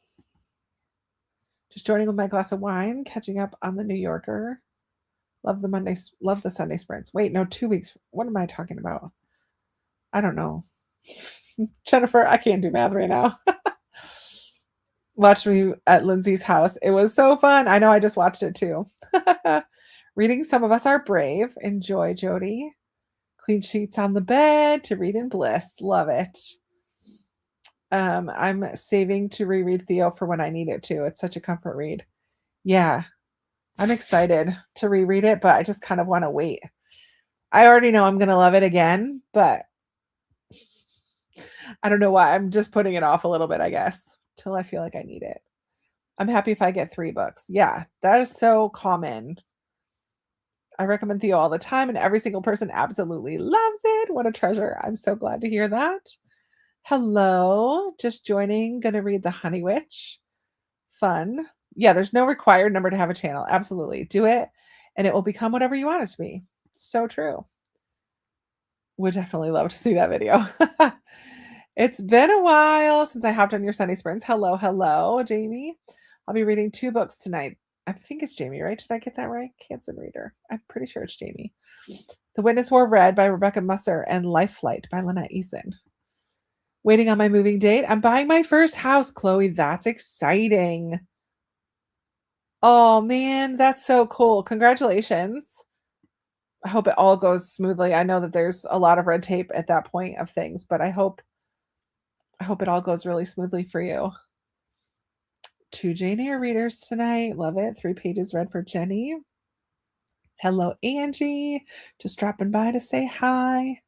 Just joining with my glass of wine, catching up on the New Yorker. Love the Sunday sprints. Wait, no, 2 weeks. What am I talking about? I don't know. Jennifer, I can't do math right now. Watched me at Lindsay's house. It was so fun. I know, I just watched it too. Reading Some of Us Are Brave. Enjoy, Jody. Clean sheets on the bed to read in bliss. Love it. I'm saving to reread Theo for when I need it to. It's such a comfort read. Yeah, I'm excited to reread it, but I just kind of want to wait. I already know I'm going to love it again, but I don't know why. I'm just putting it off a little bit, I guess, till I feel like I need it. I'm happy if I get 3 books. Yeah, that is so common. I recommend Theo all the time, and every single person absolutely loves it. What a treasure. I'm so glad to hear that. Hello, just joining. Gonna read The Honey Witch. Fun. Yeah, there's no required number to have a channel. Absolutely. Do it, and it will become whatever you want it to be. So true. Would definitely love to see that video. It's been a while since I hopped on your Sunday Sprints. Hello, hello, Jamie. I'll be reading 2 books tonight. I think it's Jamie, right? Did I get that right? Canson Reader. I'm pretty sure it's Jamie. The Witness War Red by Rebecca Musser and Life Flight by Lynette Eason. Waiting on my moving date. I'm buying my first house, Chloe. That's exciting. Oh man, that's so cool. Congratulations. I hope it all goes smoothly. I know that there's a lot of red tape at that point of things, but I hope it all goes really smoothly for you. 2 Jane Eyre readers tonight. Love it. 3 pages read for Jenny. Hello, Angie. Just dropping by to say hi.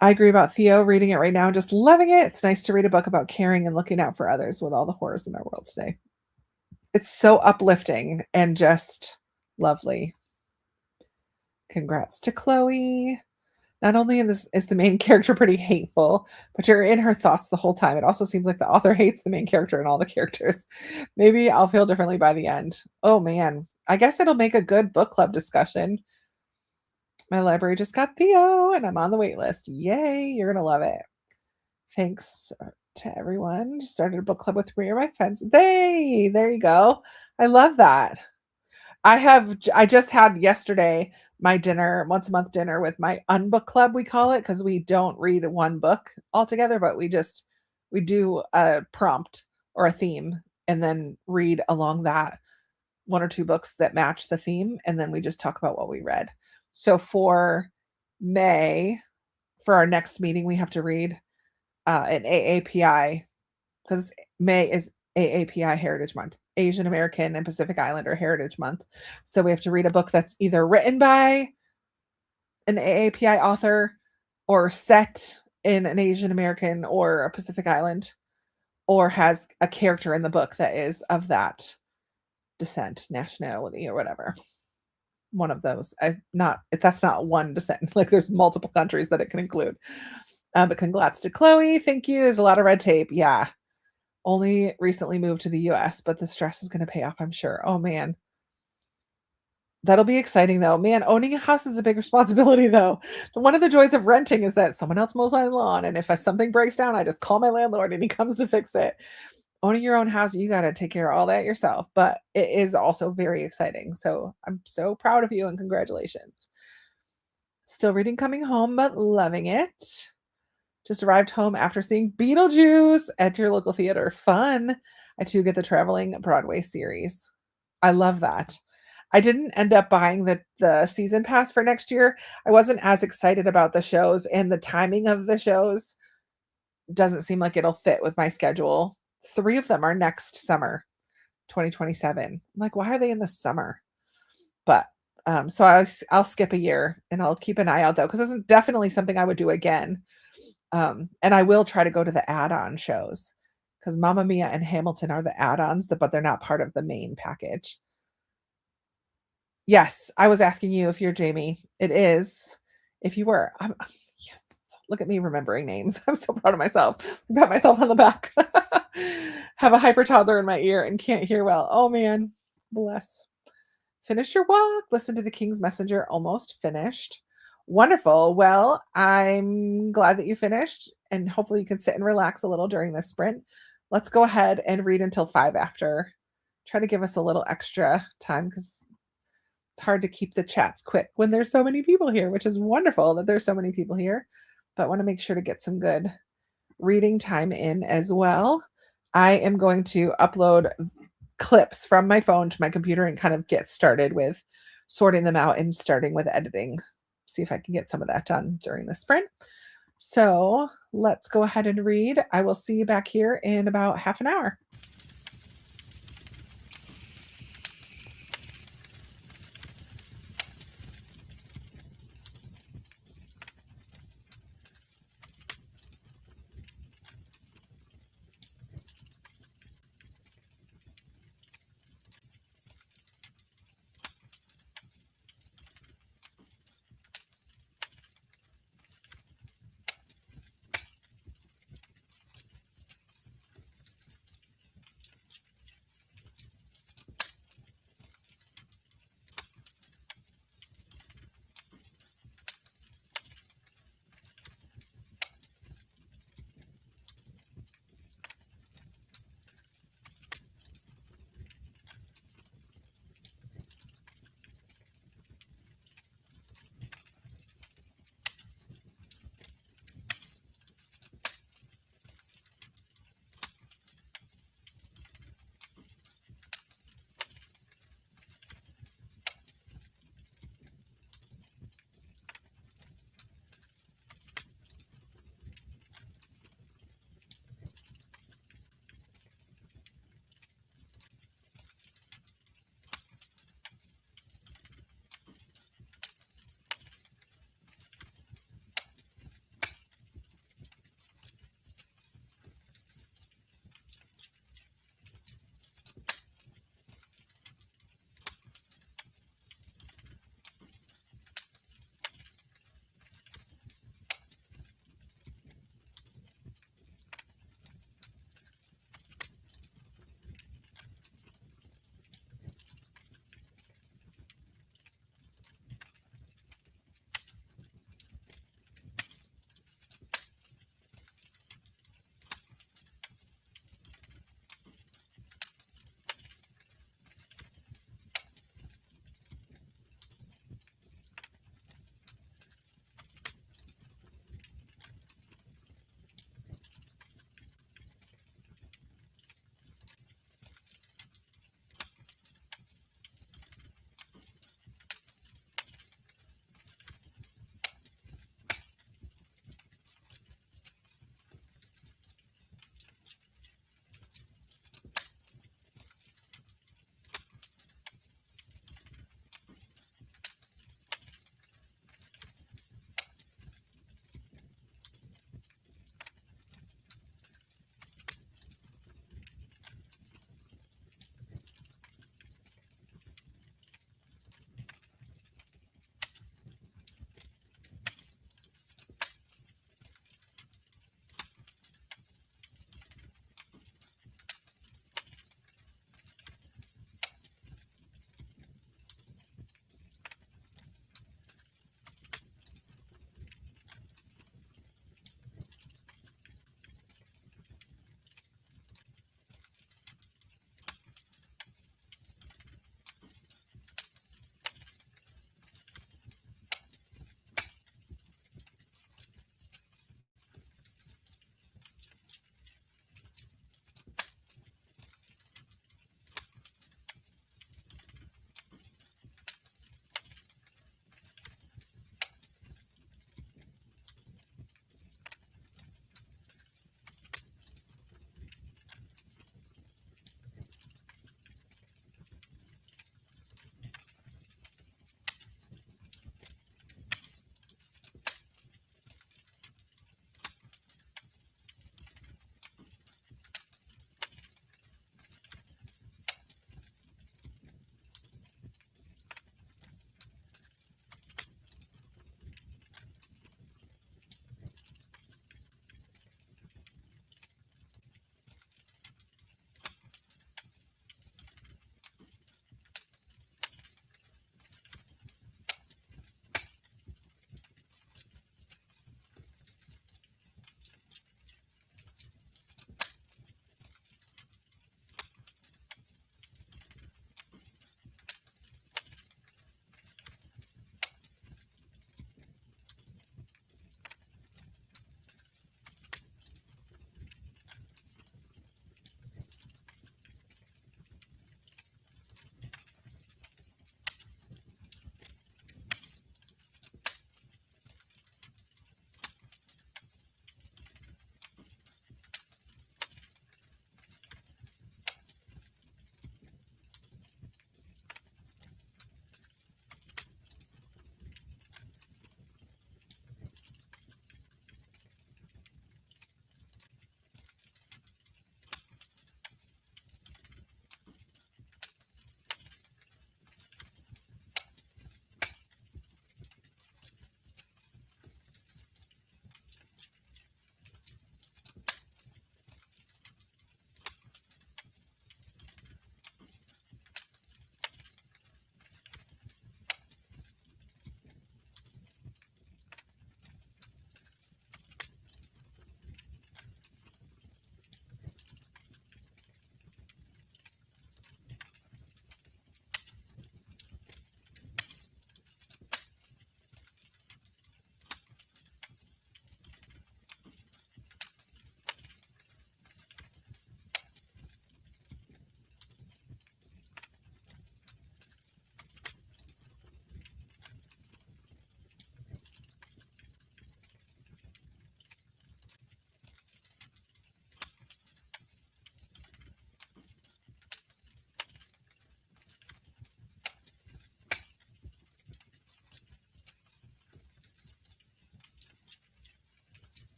I agree about Theo, reading it right now, just loving it. It's nice to read a book about caring and looking out for others with all the horrors in our world today. It's so uplifting and just lovely. Congrats to Chloe. Not only is the main character pretty hateful, but you're in her thoughts the whole time. It also seems like the author hates the main character and all the characters. Maybe I'll feel differently by the end. Oh man, I guess it'll make a good book club discussion. My library just got Theo, and I'm on the wait list. Yay, you're going to love it. Thanks to everyone. Just started a book club with 3 of my friends. There you go. I love that. I just had yesterday my dinner, once a month dinner with my unbook club, we call it, because we don't read one book altogether, but we do a prompt or a theme and then read along that 1 or 2 books that match the theme, and then we just talk about what we read. So for May, for our next meeting, we have to read an AAPI, because May is AAPI Heritage Month, Asian American and Pacific Islander Heritage Month. So we have to read a book that's either written by an AAPI author or set in an Asian American or a Pacific Island, or has a character in the book that is of that descent, nationality, or whatever. One of those. That's not one descent. Like there's multiple countries that it can include. But congrats to Chloe. Thank you. There's a lot of red tape. Yeah. Only recently moved to the US, but the stress is going to pay off, I'm sure. Oh man. That'll be exciting though. Man, owning a house is a big responsibility though. One of the joys of renting is that someone else mows my lawn, and if something breaks down, I just call my landlord and he comes to fix it. Owning your own house, you got to take care of all that yourself, but it is also very exciting. So I'm so proud of you and congratulations. Still reading Coming Home, but loving it. Just arrived home after seeing Beetlejuice at your local theater. Fun. I too get the traveling Broadway series. I love that. I didn't end up buying the season pass for next year. I wasn't as excited about the shows, and the timing of the shows doesn't seem like it'll fit with my schedule. 3 of them are next summer, 2027. I'm like, why are they in the summer? But so I'll skip a year and I'll keep an eye out though, because this is definitely something I would do again. And I will try to go to the add-on shows, because Mamma Mia and Hamilton are the add-ons, but they're not part of the main package. Yes, I was asking you if you're Jamie. It is. If you were, yes. Look at me remembering names. I'm so proud of myself. I pat myself on the back. Have a hyper toddler in my ear and can't hear well. Oh man, bless. Finished your walk. Listen to the King's Messenger. Almost finished. Wonderful. Well, I'm glad that you finished, and hopefully you can sit and relax a little during this sprint. Let's go ahead and read until 5 after. Try to give us a little extra time, because it's hard to keep the chats quick when there's so many people here, which is wonderful that there's so many people here, but I want to make sure to get some good reading time in as well. I am going to upload clips from my phone to my computer and kind of get started with sorting them out and starting with editing. See if I can get some of that done during the sprint. So let's go ahead and read. I will see you back here in about half an hour.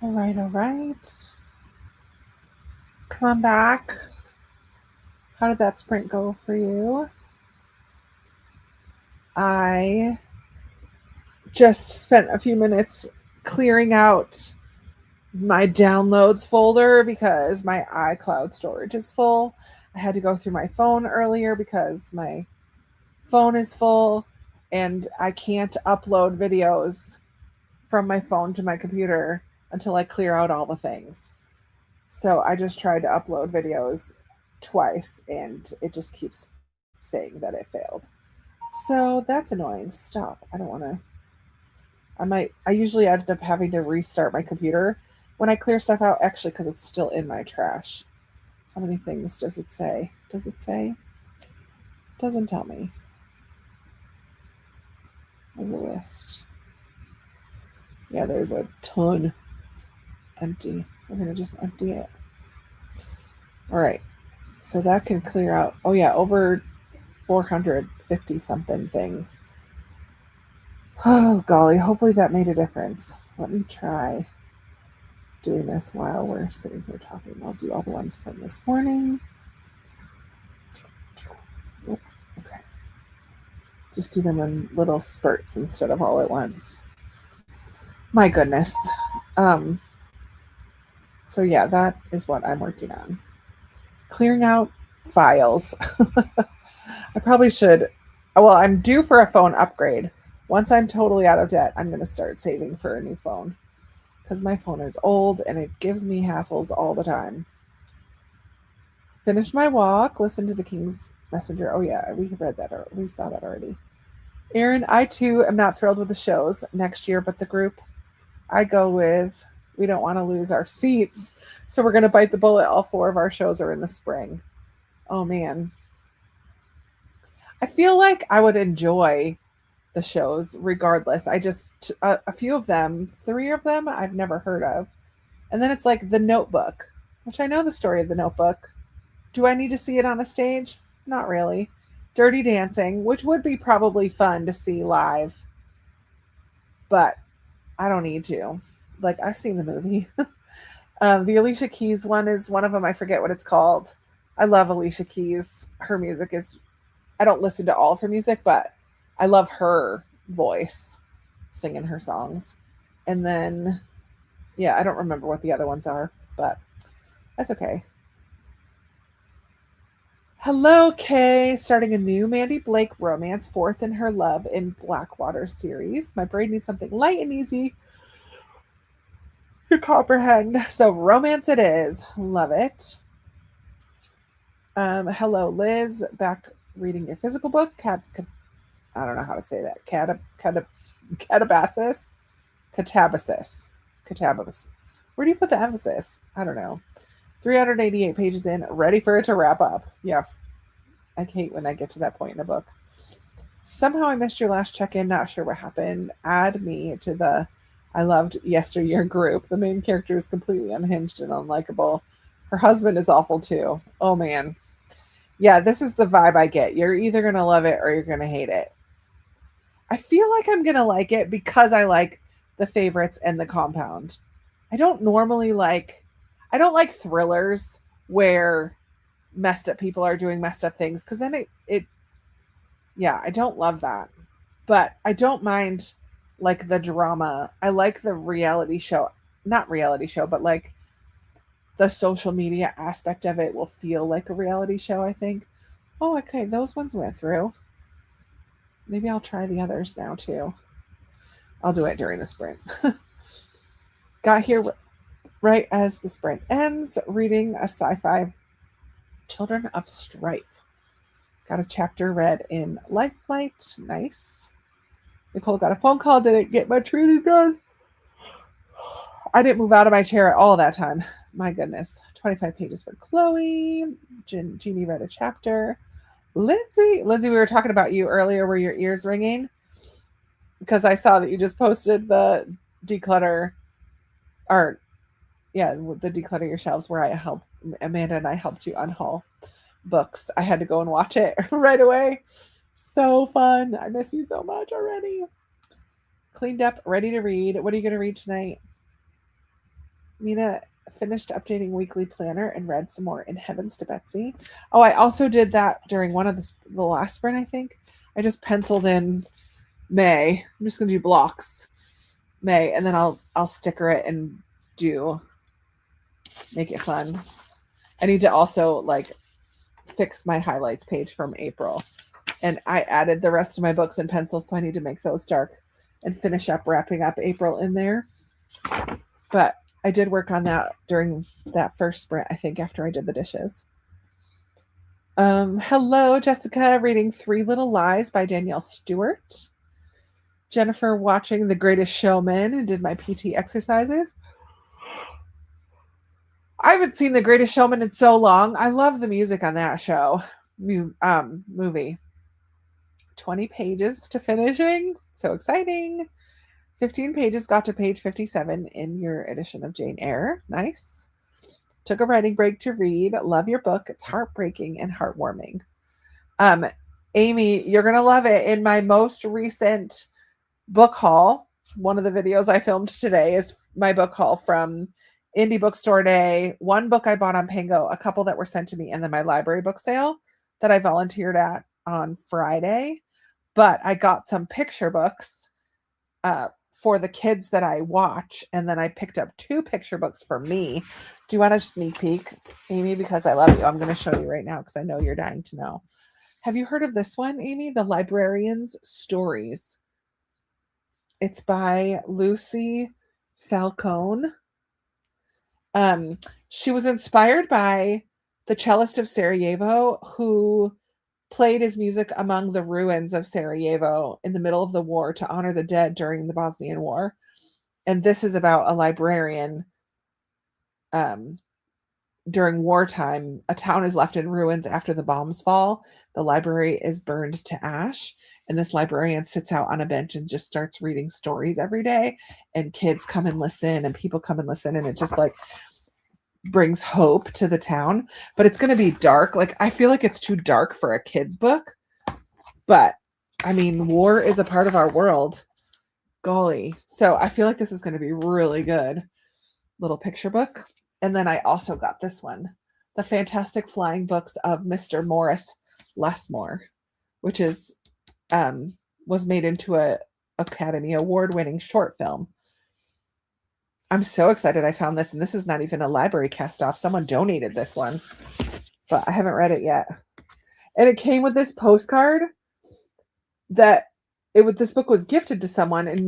All right, all right. Come on back. How did that sprint go for you? I just spent a few minutes clearing out my downloads folder because my iCloud storage is full. I had to go through my phone earlier because my phone is full and I can't upload videos from my phone to my computer until I clear out all the things. So I just tried to upload videos twice and it just keeps saying that it failed. So that's annoying. Stop. I don't want to. I usually end up having to restart my computer when I clear stuff out, actually, because it's still in my trash. How many things does it say? Does it say? Doesn't tell me. There's a list. Yeah, there's a ton. Empty. We're going to just empty it. All right. So that can clear out. Oh, yeah, over 450 something things. Oh, golly. Hopefully that made a difference. Let me try doing this while we're sitting here talking. I'll do all the ones from this morning. Okay. Just do them in little spurts instead of all at once. My goodness. So yeah, that is what I'm working on. Clearing out files. I probably should. Well, I'm due for a phone upgrade. Once I'm totally out of debt, I'm going to start saving for a new phone because my phone is old and it gives me hassles all the time. Finished my walk, listened to the King's Messenger. Oh yeah, we read that, or we saw that already. Aaron, I too am not thrilled with the shows next year, but the group I go with, we don't want to lose our seats. So we're going to bite the bullet. All 4 of our shows are in the spring. Oh man. I feel like I would enjoy the shows regardless. I just, a few of them, 3 of them, I've never heard of. And then it's like The Notebook, which I know the story of The Notebook. Do I need to see it on a stage? Not really. Dirty Dancing, which would be probably fun to see live, but I don't need to. Like, I've seen the movie. The Alicia Keys one is one of them. I forget what it's called. I love Alicia Keys. Her music is, I don't listen to all of her music, but I love her voice singing her songs. And then, yeah, I don't remember what the other ones are, but that's okay. Hello, Kay. Starting a new Mandy Blake romance, 4th in her Love in Blackwater series. My brain needs something light and easy to comprehend. So romance it is. Love it. Hello, Liz. Back reading your physical book. I don't know how to say that. Catabasis. Catabasis. Where do you put the emphasis? I don't know. 388 pages in, ready for it to wrap up. Yeah. I hate when I get to that point in a book. Somehow I missed your last check-in. Not sure what happened. Add me to the I loved yesteryear group. The main character is completely unhinged and unlikable. Her husband is awful too. Oh man. Yeah, this is the vibe I get. You're either going to love it or you're going to hate it. I feel like I'm going to like it because I like the favorites and the compound. I don't like thrillers where messed up people are doing messed up things because then yeah, I don't love that. But I don't mind like the drama. I like the reality show, not reality show, but like the social media aspect of it will feel like a reality show, I think. Oh, okay, those ones went through. Maybe I'll try the others now too. I'll do it during the sprint. Got here right as the sprint ends, reading a sci-fi Children of Strife. Got a chapter read in Life Flight. Nice. Nicole got a phone call. Didn't get my reading done. I didn't move out of my chair at all that time. My goodness. 25 pages for Chloe. Jeannie read a chapter. Lindsay, we were talking about you earlier. Were your ears ringing? Because I saw that you just posted the declutter, or yeah, the declutter your shelves where I helped Amanda and I helped you unhaul books. I had to go and watch it right away. So fun. I miss you so much already. Cleaned up, ready to read. What are you going to read tonight? Mina finished updating weekly planner and read some more In Heavens to Betsy. Oh, I also did that during one of the last sprint, I think. I just penciled in May. I'm just gonna do blocks. May, and then I'll sticker it and do make it fun. I need to also like fix my highlights page from April. And I added the rest of my books in pencil, so I need to make those dark and finish up wrapping up April in there. But I did work on that during that first sprint, I think, after I did the dishes. Hello, Jessica, reading Three Little Lies by Danielle Stewart. Jennifer watching The Greatest Showman and did my PT exercises. I haven't seen The Greatest Showman in so long. I love the music on that show. Movie. 20 pages to finishing. So exciting. 15 pages, got to page 57 in your edition of Jane Eyre. Nice. Took a writing break to read. Love your book. It's heartbreaking and heartwarming. Amy, you're going to love it. In my most recent book haul, one of the videos I filmed today is my book haul from Indie Bookstore Day, one book I bought on Pango, a couple that were sent to me, and then my library book sale that I volunteered at on Friday. But I got some picture books for the kids that I watch, and then I picked up 2 picture books for me. Do you want to sneak peek, Amy? Because I love you. I'm going to show you right now because I know you're dying to know. Have you heard of this one, Amy? The Librarian's Stories. It's by Lucy Falcone. She was inspired by the cellist of Sarajevo who played his music among the ruins of Sarajevo in the middle of the war to honor the dead during the Bosnian War. And this is about a librarian during wartime. A town is left in ruins after the bombs fall. The library is burned to ash. And this librarian sits out on a bench and just starts reading stories every day. And kids come and listen, and people come and listen. And it just like brings hope to the town. But it's going to be dark. Like, I feel like it's too dark for a kid's book. But I mean, war is a part of our world. Golly. So I feel like this is going to be really good. Little picture book. And then I also got this one, The Fantastic Flying Books of Mr. Morris Lesmore, which is was made into a Academy Award-winning short film. I'm so excited I found this, and this is not even a library cast-off. Someone donated this one, but I haven't read it yet. And it came with this postcard that this book was gifted to someone in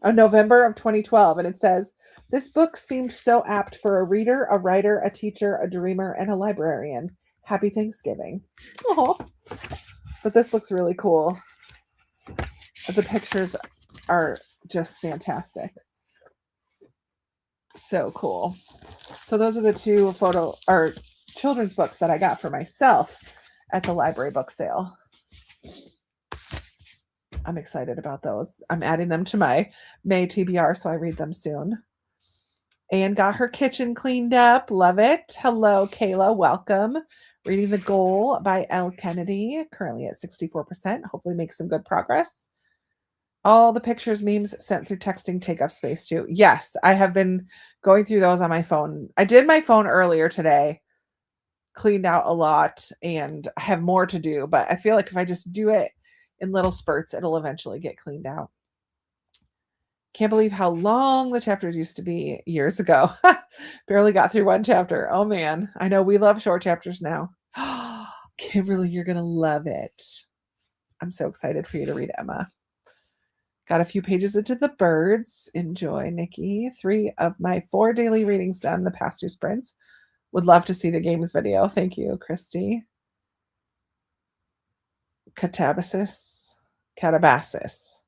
November of 2012, and it says, "This book seemed so apt for a reader, a writer, a teacher, a dreamer, and a librarian. Happy Thanksgiving." Oh, but this looks really cool. The pictures are just fantastic. So cool. So those are the 2 children's books that I got for myself at the library book sale. I'm excited about those. I'm adding them to my May TBR so I read them soon. Anne got her kitchen cleaned up. Love it. Hello, Kayla. Welcome. Reading The Goal by Elle Kennedy. Currently at 64%. Hopefully make some good progress. All the pictures, memes sent through texting take up space too. Yes, I have been going through those on my phone. I did my phone earlier today. Cleaned out a lot, and I have more to do. But I feel like if I just do it in little spurts, it'll eventually get cleaned out. Can't believe how long the chapters used to be years ago. Barely got through 1 chapter. Oh man, I know we love short chapters now. Kimberly, you're going to love it. I'm so excited for you to read, Emma. Got a few pages into The Birds. Enjoy, Nikki. 3 of my 4 daily readings done the past 2 sprints. Would love to see the games video. Thank you, Christy. Catabasis. Bassis.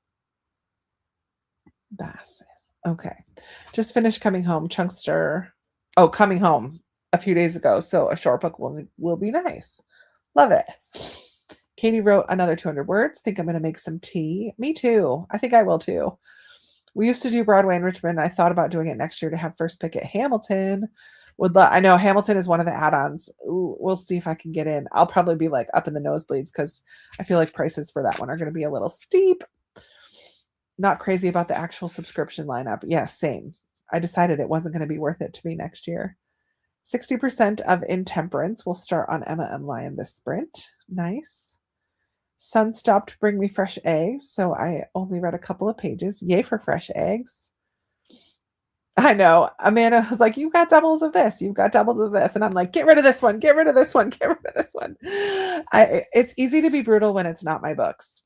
Okay. Just finished Coming Home. Chunkster. Oh, Coming Home a few days ago. So a short book will be nice. Love it. Katie wrote another 200 words. Think I'm going to make some tea. Me too. I think I will too. We used to do Broadway in Richmond. I thought about doing it next year to have first pick at Hamilton. I know Hamilton is one of the add-ons. Ooh, we'll see if I can get in. I'll probably be like up in the nosebleeds because I feel like prices for that one are going to be a little steep. Not crazy about the actual subscription lineup. Yeah, same. I decided it wasn't going to be worth it to me next year. 60% of Intemperance will start on Emma M. Lyon this sprint. Nice. Sun stopped to bring me fresh eggs, so I only read a couple of pages. Yay for fresh eggs. I know. Amanda was like, "You've got doubles of this. You've got doubles of this." And I'm like, "Get rid of this one. Get rid of this one. Get rid of this one." It's easy to be brutal when it's not my books.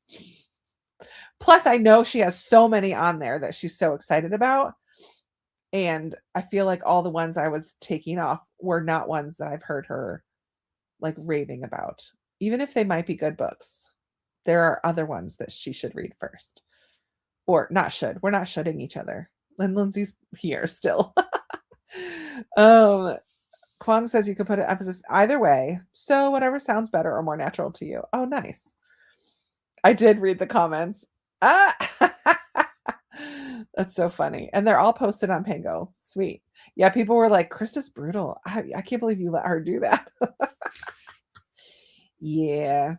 Plus, I know she has so many on there that she's so excited about. And I feel like all the ones I was taking off were not ones that I've heard her like raving about. Even if they might be good books, there are other ones that she should read first. Or not should. We're not shoulding each other. And Lindsay's here still. Kwong says you could put an emphasis either way. So whatever sounds better or more natural to you. Oh, nice. I did read the comments. Ah, that's so funny. And they're all posted on Pango. Sweet. Yeah, people were like, Krista's brutal. I can't believe you let her do that. Yeah,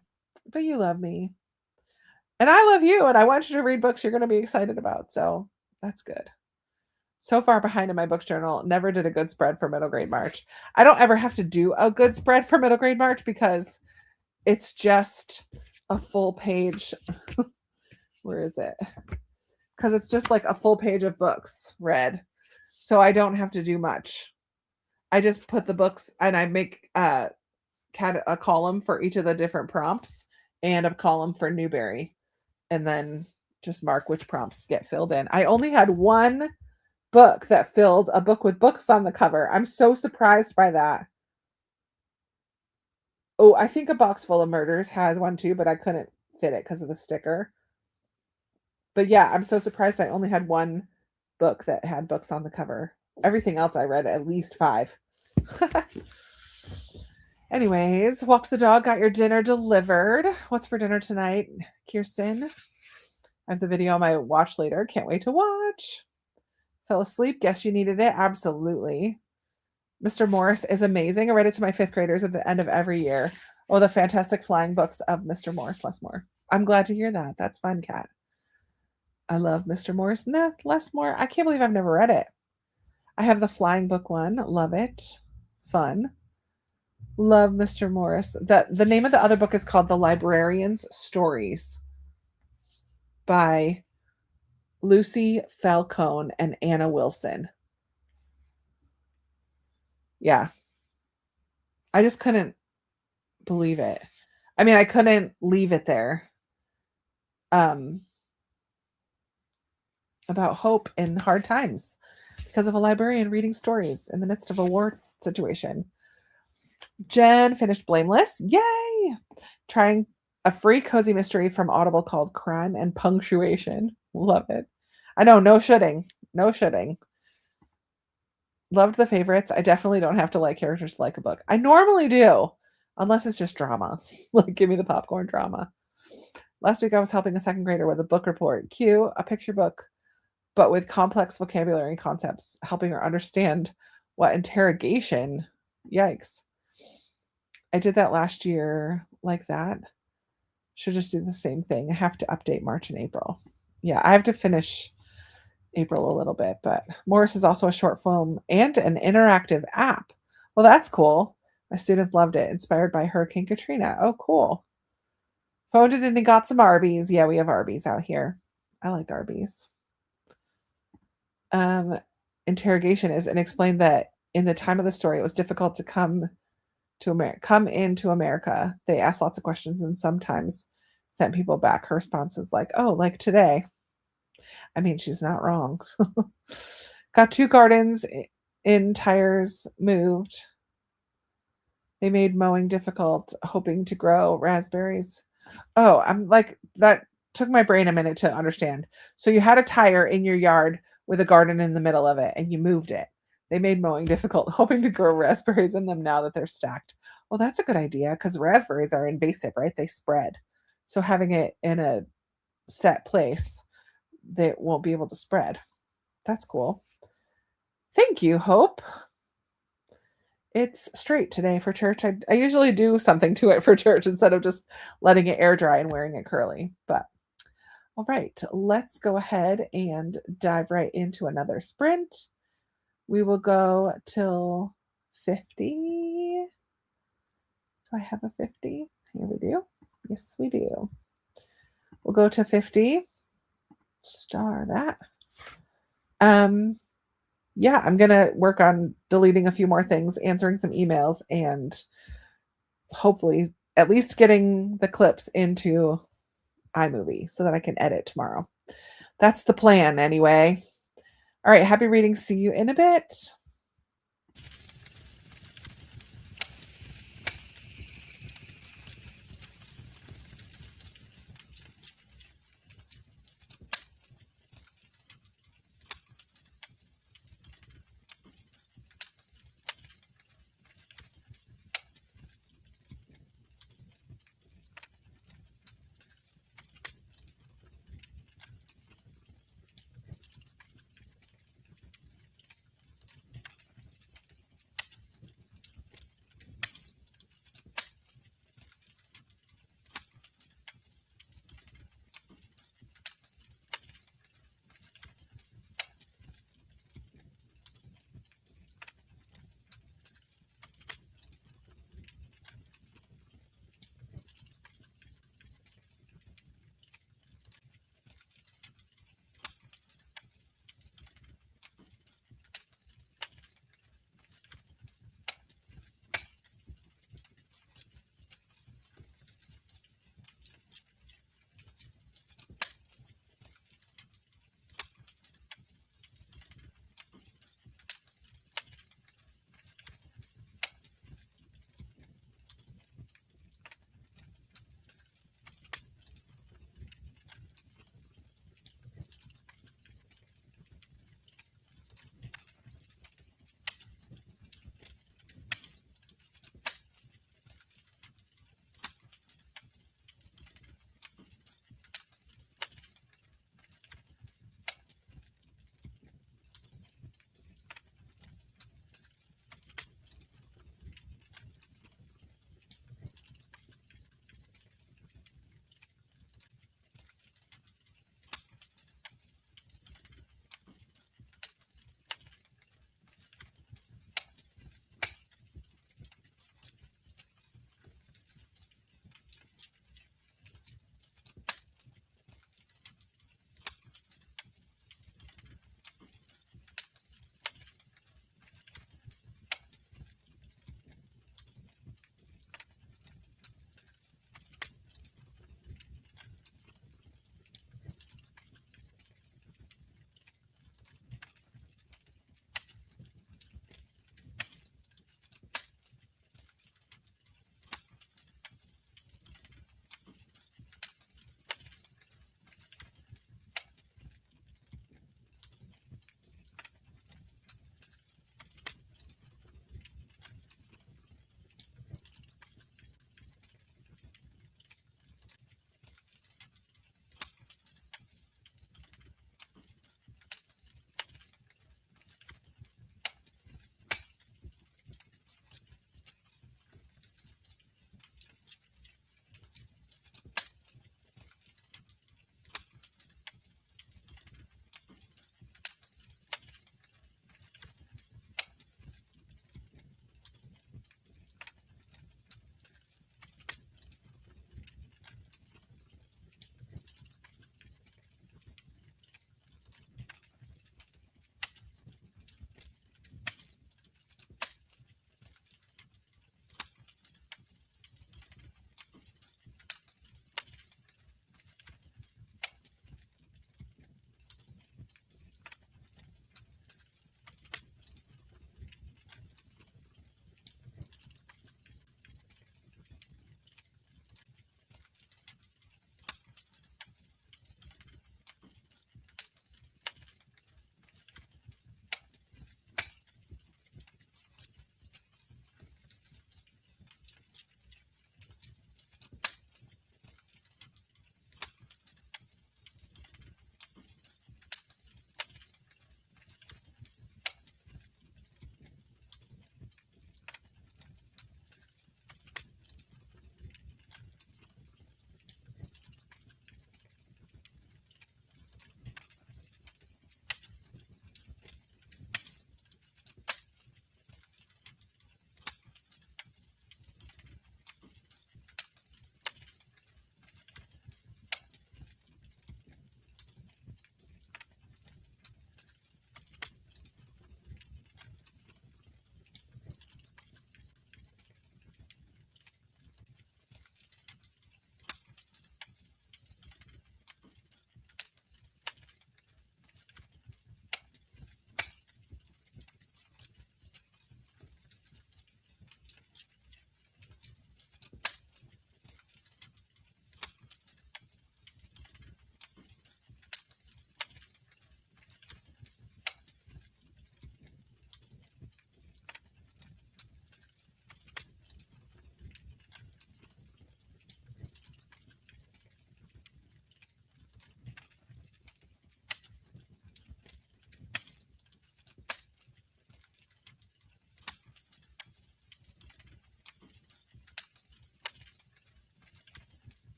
but you love me. And I love you. And I want you to read books you're going to be excited about. So that's good. So far behind in my books journal, never did a good spread for middle grade March. I don't ever have to do a good spread for middle grade March because it's just a full page. Where is it? Because it's just like a full page of books read. So I don't have to do much. I just put the books and I make a column for each of the different prompts and a column for Newbery. And then just mark which prompts get filled in. I only had one book that filled a book with books on the cover. I'm so surprised by that. Oh, I think A Box Full of Murders has one too, but I couldn't fit it because of the sticker. But yeah, I'm so surprised I only had one book that had books on the cover. Everything else I read at least 5. Anyways, walked the dog, got your dinner delivered. What's for dinner tonight, Kirsten? I have the video on my watch later. Can't wait to watch. Fell asleep. Guess you needed it. Absolutely. Mr. Morris is amazing. I read it to my 5th graders at the end of every year. Oh, the fantastic flying books of Mr. Morris Lesmore. I'm glad to hear that. That's fun, Kat. I love Mr. Morris Lesmore. I can't believe I've never read it. I have the flying book one. Love it. Fun. Love Mr. Morris. The name of the other book is called The Librarian's Stories by Lucy Falcone and Anna Wilson. Yeah. I just couldn't believe it. I mean, I couldn't leave it there. About hope in hard times because of a librarian reading stories in the midst of a war situation. Jen finished Blameless. Yay! Trying a free cozy mystery from Audible called Crime and Punctuation. Love it. I know, no shoulding. No shoulding. Loved the favorites. I definitely don't have to like characters to like a book. I normally do, unless it's just drama. Like, give me the popcorn drama. Last week I was helping a 2nd grader with a book report. Cue, a picture book, but with complex vocabulary and concepts, helping her understand what interrogation. Yikes. I did that last year like that. Should just do the same thing. I have to update March and April. Yeah, I have to finish April a little bit, but Morris is also a short film and an interactive app. Well, that's cool. My students loved it. Inspired by Hurricane Katrina. Oh, cool. Phoned it in and got some Arby's. Yeah, we have Arby's out here. I like Arby's. Interrogation is and explained that in the time of the story, it was difficult to come into America. They asked lots of questions and sometimes sent people back. Her response is like, oh, like today. I mean, she's not wrong. Got 2 gardens in tires moved. They made mowing difficult, hoping to grow raspberries. Oh, I'm like, that took my brain a minute to understand. So you had a tire in your yard with a garden in the middle of it and you moved it. They made mowing difficult, hoping to grow raspberries in them now that they're stacked. Well, that's a good idea because raspberries are invasive, right? They spread. So having it in a set place, they won't be able to spread. That's cool. Thank you, Hope. It's straight today for church. I usually do something to it for church instead of just letting it air dry and wearing it curly. But all right, let's go ahead and dive right into another sprint. we will go till 50. Do I have a 50? Here we do. Yes, we do. We'll go to 50. Star that. Yeah, I'm gonna work on deleting a few more things, answering some emails, and hopefully at least getting the clips into iMovie so that I can edit tomorrow. That's the plan anyway. All right, happy reading. See you in a bit.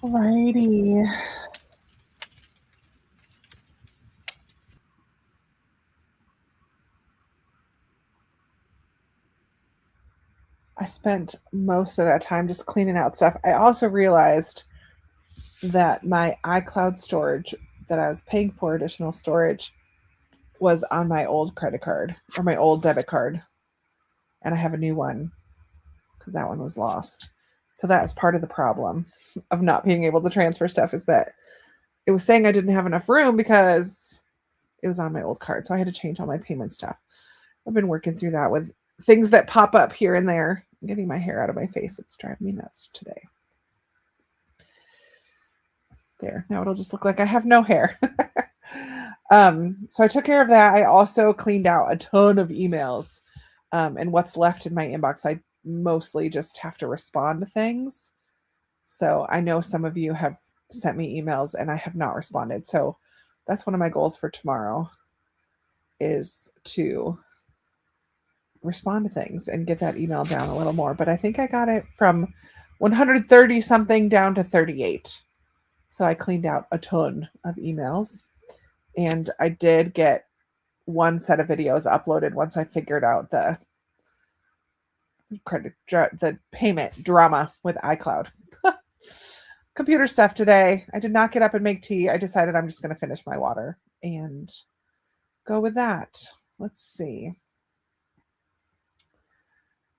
Alrighty. I spent most of that time just cleaning out stuff. I also realized that my iCloud storage that I was paying for additional storage was on my old credit card or my old debit card. And I have a new one because that one was lost. So that's part of the problem of not being able to transfer stuff is that it was saying I didn't have enough room because it was on my old card. So I had to change all my payment stuff. I've been working through that with things that pop up here and there. I'm getting my hair out of my face. It's driving me nuts today. There. Now it'll just look like I have no hair. So I took care of that. I also cleaned out a ton of emails. And what's left in my inbox, I mostly just have to respond to things. So I know some of you have sent me emails and I have not responded. So that's one of my goals for tomorrow is to respond to things and get that email down a little more. But I think I got it from 130 something down to 38. So I cleaned out a ton of emails. And I did get one set of videos uploaded once I figured out the payment drama with iCloud. Computer stuff today. I did not get up and make tea. I decided I'm just going to finish my water and go with that. Let's see.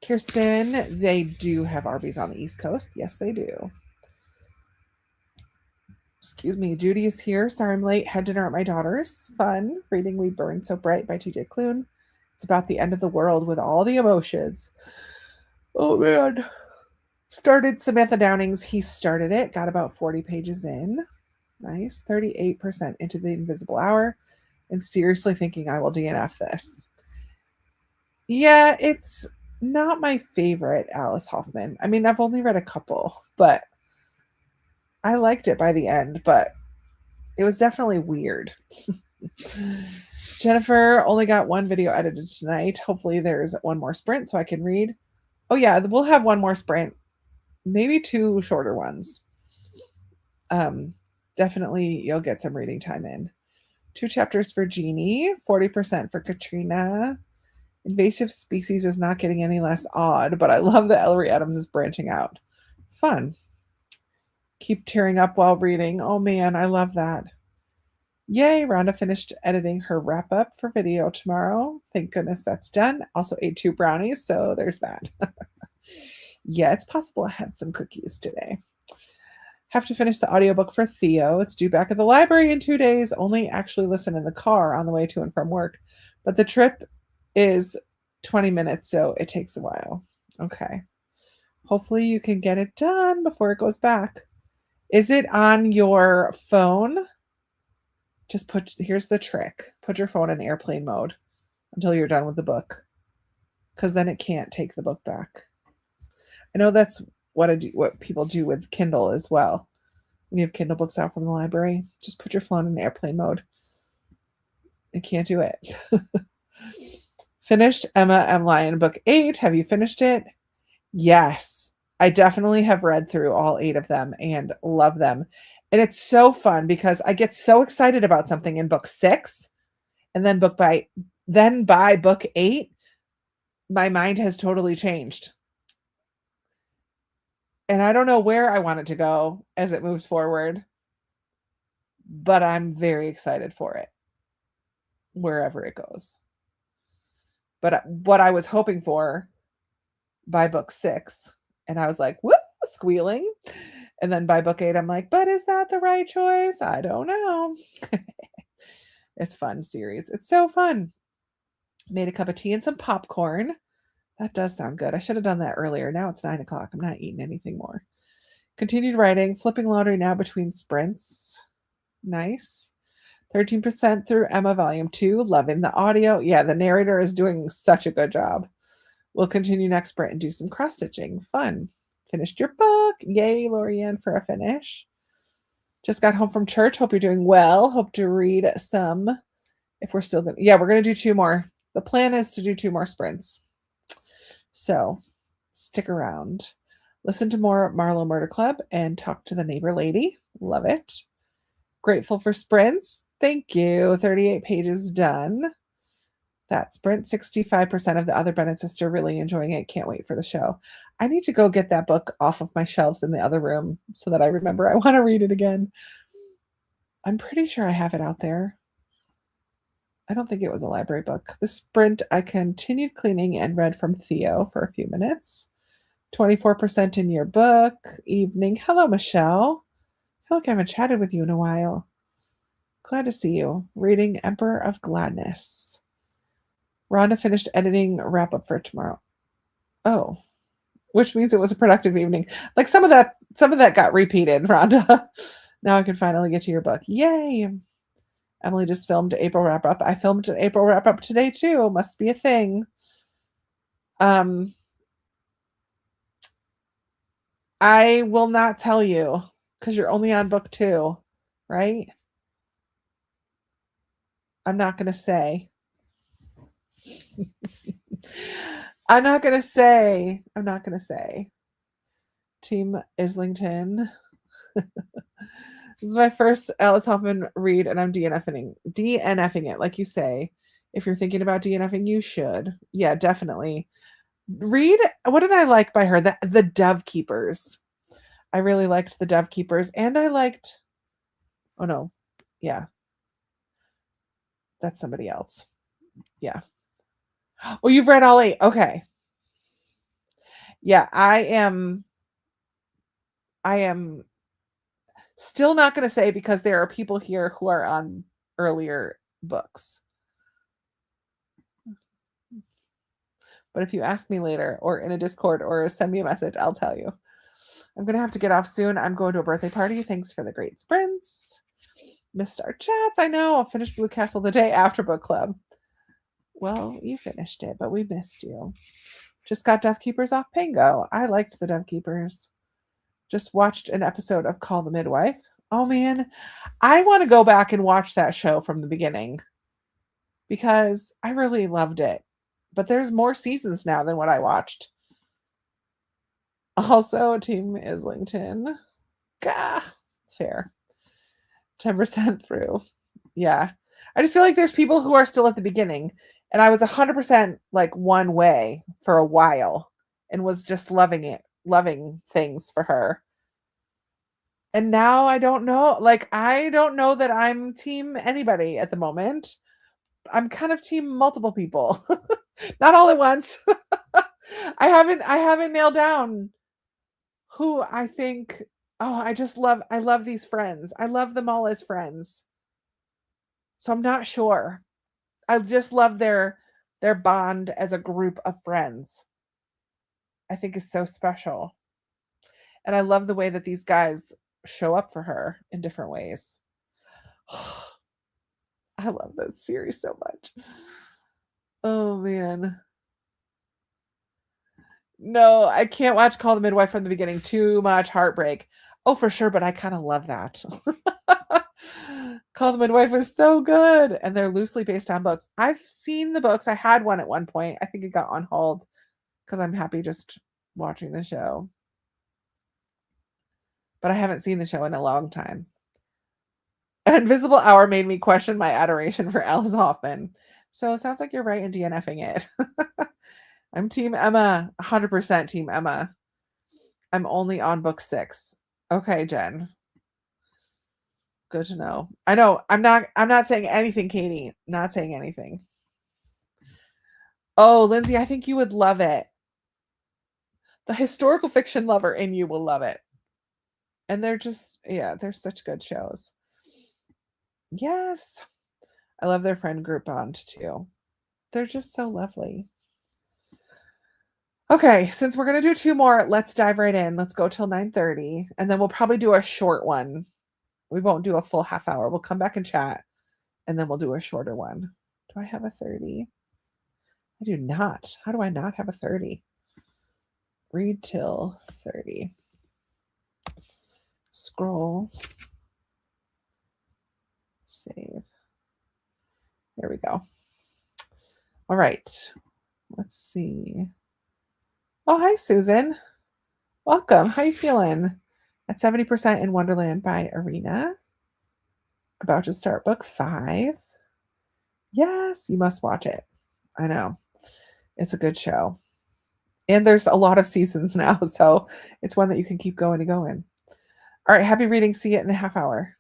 Kirsten, they do have Arby's on the East Coast. Yes, they do. Excuse me. Judy is here. Sorry I'm late. Had dinner at my daughter's. Fun. Reading We Burn So Bright by TJ Klune. It's about the end of the world with all the emotions. Oh, man. Started Samantha Downing's He Started It. Got about 40 pages in. Nice. 38% into the Invisible Hour. And seriously thinking I will DNF this. Yeah, it's not my favorite Alice Hoffman. I mean, I've only read a couple, but I liked it by the end, but it was definitely weird. Jennifer only got one video edited tonight. Hopefully there's one more sprint so I can read. Oh yeah, we'll have one more sprint. Maybe two shorter ones. Definitely you'll get some reading time in. 2 chapters for Jeannie, 40% for Katrina. Invasive Species is not getting any less odd, but I love that Ellery Adams is branching out. Fun. Keep tearing up while reading. Oh man, I love that. Yay, Rhonda finished editing her wrap up for video tomorrow. Thank goodness that's done. Also ate 2 brownies, so there's that. Yeah, it's possible I had some cookies today. Have to finish the audiobook for Theo. It's due back at the library in 2 days. Only actually listen in the car on the way to and from work. But the trip is 20 minutes, so it takes a while. Okay. Hopefully you can get it done before it goes back. Is it on your phone? Just here's the trick. Put your phone in airplane mode until you're done with the book. Because then it can't take the book back. I know that's what people do with Kindle as well. When you have Kindle books out from the library, just put your phone in airplane mode. It can't do it. Finished Emma M. Lyon book 8. Have you finished it? Yes. I definitely have read through all 8 of them and love them. And it's so fun because I get so excited about something in book 6 and then by book 8, my mind has totally changed. And I don't know where I want it to go as it moves forward, but I'm very excited for it, wherever it goes. But what I was hoping for by book 6, and I was like, whoop, squealing. And then by book 8, I'm like, but is that the right choice? I don't know. It's fun series. It's so fun. Made a cup of tea and some popcorn. That does sound good. I should have done that earlier. Now it's 9 o'clock. I'm not eating anything more. Continued writing. Flipping laundry now between sprints. Nice. 13% through Emma Volume 2. Loving the audio. Yeah, the narrator is doing such a good job. We'll continue next sprint and do some cross-stitching. Fun. Finished your book. Yay, Lorianne, for a finish. Just got home from church. Hope you're doing well. Hope to read some. If we're still going to... Yeah, we're going to do 2 more. The plan is to do 2 more sprints. So stick around. Listen to more Marlowe Murder Club and talk to the neighbor lady. Love it. Grateful for sprints. Thank you. 38 pages done. That sprint, 65% of the other Bennett sister really enjoying it. Can't wait for the show. I need to go get that book off of my shelves in the other room so that I remember I want to read it again. I'm pretty sure I have it out there. I don't think it was a library book. The sprint, I continued cleaning and read from Theo for a few minutes. 24% in your book. Evening. Hello, Michelle. I feel like I haven't chatted with you in a while. Glad to see you. Reading Emperor of Gladness. Rhonda finished editing wrap up for tomorrow. Oh, which means it was a productive evening. Like some of that got repeated, Rhonda. Now I can finally get to your book. Yay. Emily just filmed April wrap up. I filmed an April wrap up today too. Must be a thing. I will not tell you because you're only on book 2, right? I'm not going to say. I'm not going to say. Team Islington. This is my first Alice Hoffman read, and I'm DNFing it, like you say. If you're thinking about DNFing, you should. Yeah, definitely. Read, what did I like by her? The Dove Keepers. I really liked the Dove Keepers, and I liked, oh no, yeah. That's somebody else. Yeah. Oh, you've read all 8. Okay. Yeah, I am still not going to say because there are people here who are on earlier books. But if you ask me later or in a Discord or send me a message, I'll tell you. I'm going to have to get off soon. I'm going to a birthday party. Thanks for the great sprints. Missed our chats. I know. I'll finish Blue Castle the day after book club. Well, you finished it, but we missed you. Just got Dove Keepers off Pango. I liked the Dove Keepers. Just watched an episode of Call the Midwife. Oh man, I want to go back and watch that show from the beginning because I really loved it. But there's more seasons now than what I watched. Also, Team Islington. Gah, fair. 10% through. Yeah. I just feel like there's people who are still at the beginning. And I was 100% like one way for a while and was just loving things for her. And now I don't know. Like, I don't know that I'm team anybody at the moment. I'm kind of team multiple people. Not all at once. I haven't nailed down who I think. Oh, I love these friends. I love them all as friends. So I'm not sure. I just love their bond as a group of friends. I think is so special. And I love the way that these guys show up for her in different ways. I love that series so much. Oh man. No, I can't watch Call the Midwife from the beginning. Too much heartbreak. Oh, for sure, but I kind of love that. Call the Midwife was so good. And they're loosely based on books. I've seen the books. I had one at one point. I think it got on hold because I'm happy just watching the show. But I haven't seen the show in a long time. Invisible Hour made me question my adoration for Alice Hoffman. So it sounds like you're right in DNFing it. I'm Team Emma, 100% Team Emma. I'm only on book 6. Okay, Jen. Good to know. I know. I'm not saying anything, Katie. Not saying anything. Oh, Lindsay, I think you would love it. The historical fiction lover in you will love it. And they're such good shows. Yes. I love their friend group bond too. They're just so lovely. Okay, since we're going to do 2 more, let's dive right in. Let's go till 9:30 and then we'll probably do a short one. We won't do a full half hour. We'll come back and chat and then we'll do a shorter one. Do I have a 30? I do not. How do I not have a 30? Read till 30. Scroll. Save. There we go. All right. Let's see. Oh, hi, Susan. Welcome. How you feeling? At 70% in Wonderland by Arena. About to start book 5. Yes, you must watch it. I know. It's a good show. And there's a lot of seasons now, so it's one that you can keep going and going. All right, happy reading. See you in a half hour.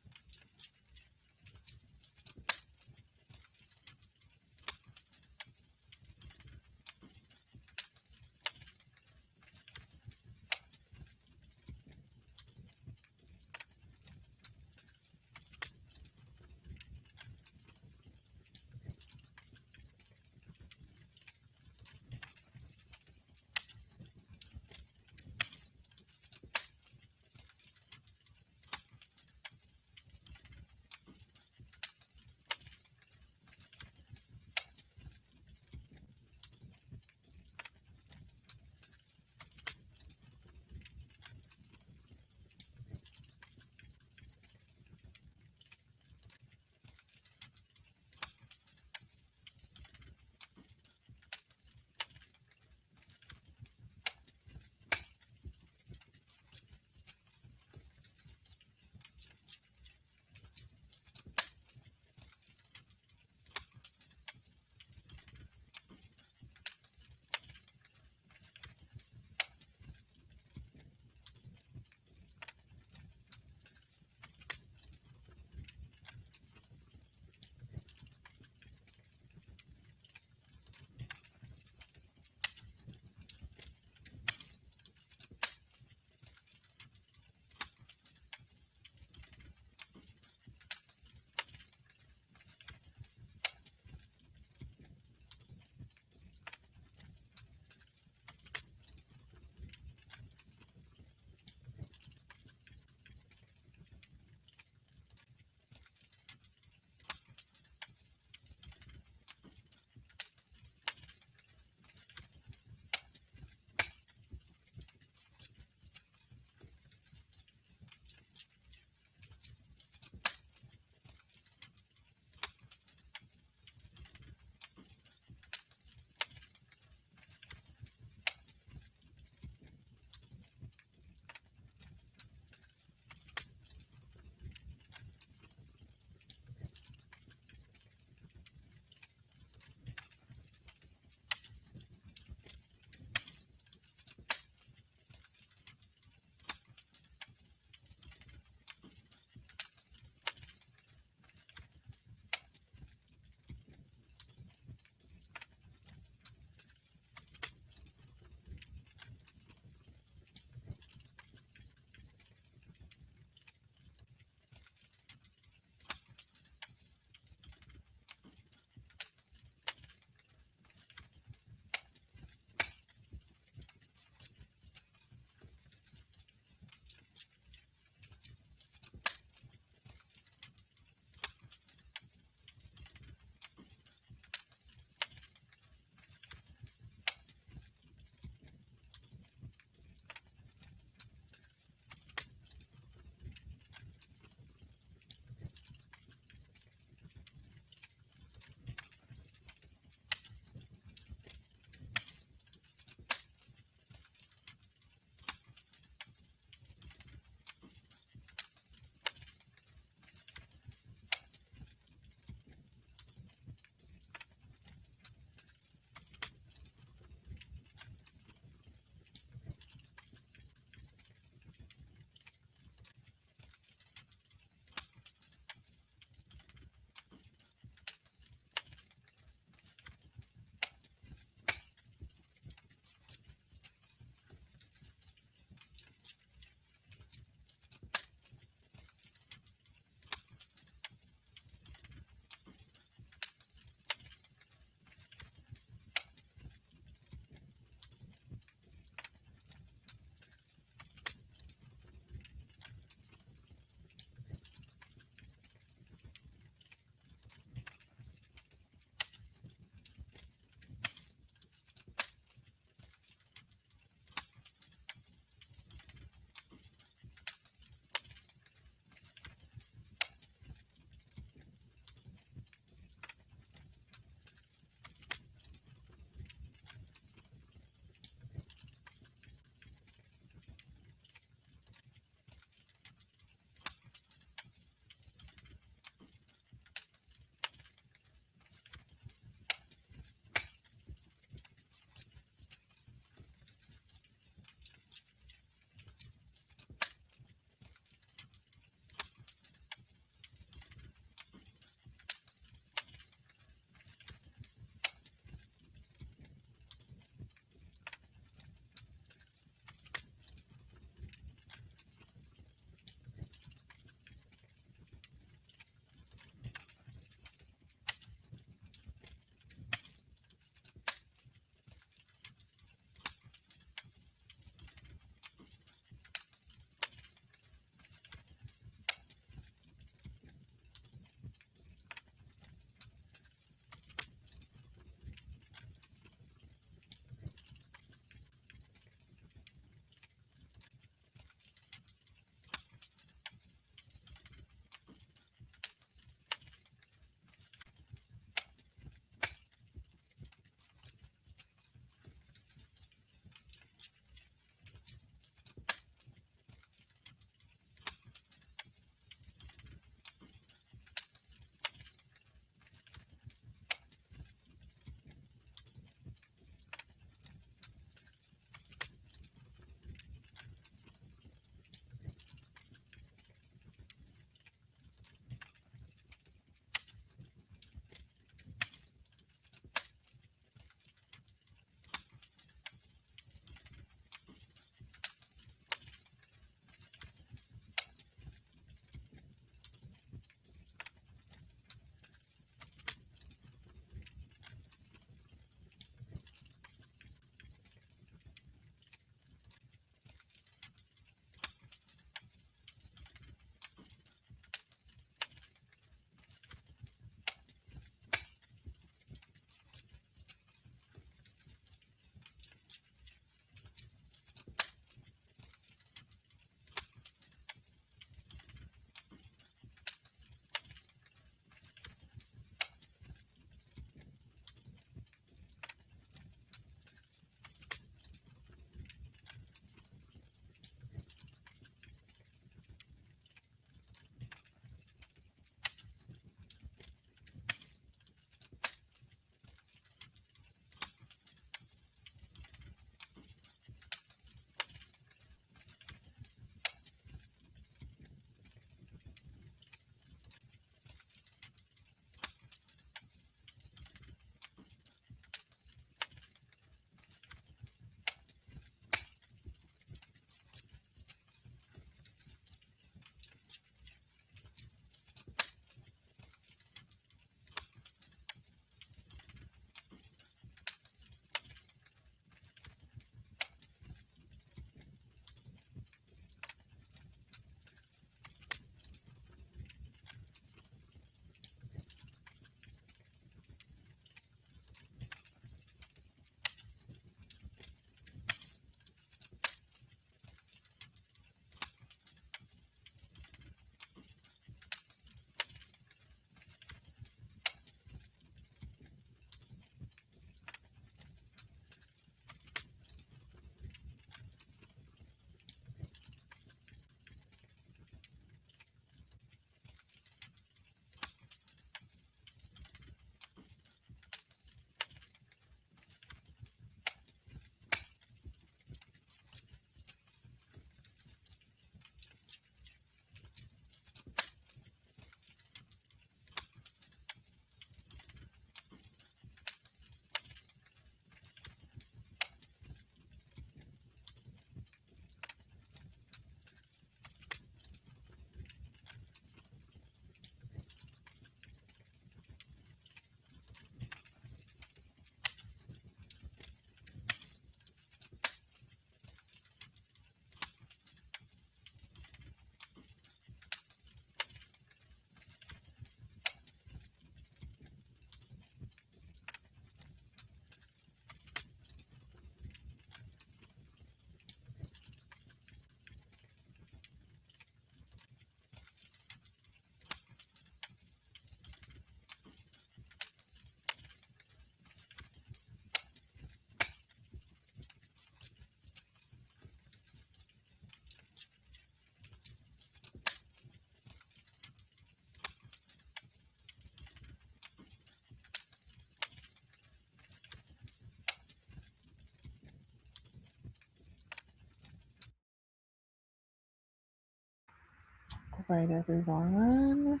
All right, everyone.